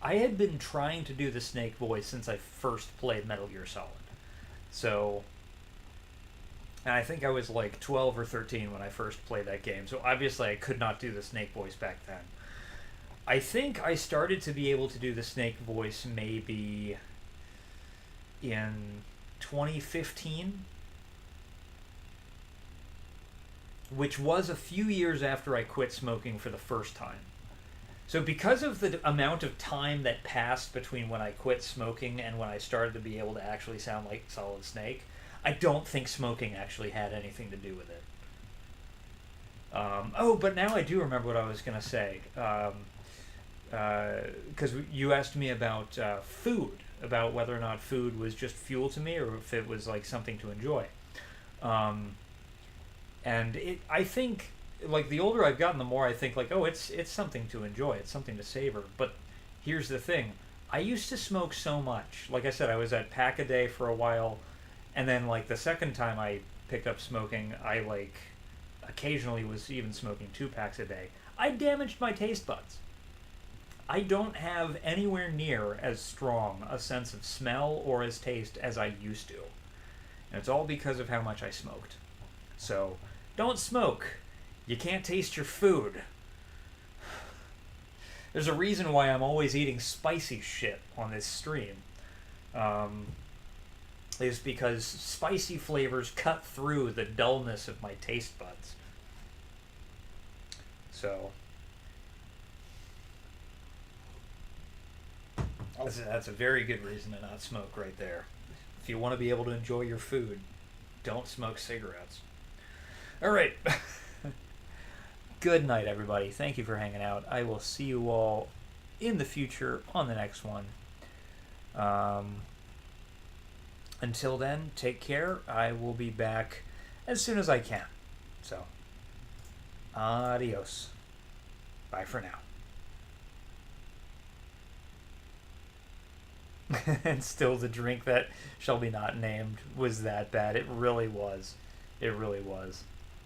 had been trying to do the Snake voice since I first played Metal Gear Solid. So, and I think I was like 12 or 13 when I first played that game. So, obviously, I could not do the Snake voice back then. I think I started to be able to do the Snake voice maybe in 2015, which was a few years after I quit smoking for the first time. So because of the amount of time that passed between when I quit smoking and when I started to be able to actually sound like Solid Snake, I don't think smoking actually had anything to do with it. Oh, but now I do remember what I was going to say. Because you asked me about food, about whether or not food was just fuel to me or if it was like something to enjoy. I think, like, the older I've gotten, the more I think, like, oh, it's something to enjoy, it's something to savor. But here's the thing. I used to smoke so much. Like I said, I was at pack a day for a while, and then, like, the second time I picked up smoking, I, like, occasionally was even smoking 2 packs a day. I damaged my taste buds. I don't have anywhere near as strong a sense of smell or as taste as I used to. And it's all because of how much I smoked. So, don't smoke. You can't taste your food. There's a reason why I'm always eating spicy shit on this stream. Is because spicy flavors cut through the dullness of my taste buds. So, that's a very good reason to not smoke right there. If you want to be able to enjoy your food, don't smoke cigarettes. All right. Good night, everybody. Thank you for hanging out. I will see you all in the future on the next one. Until then, take care. I will be back as soon as I can. So, adios. Bye for now. And still, the drink that shall be not named was that bad. It really was. It really was.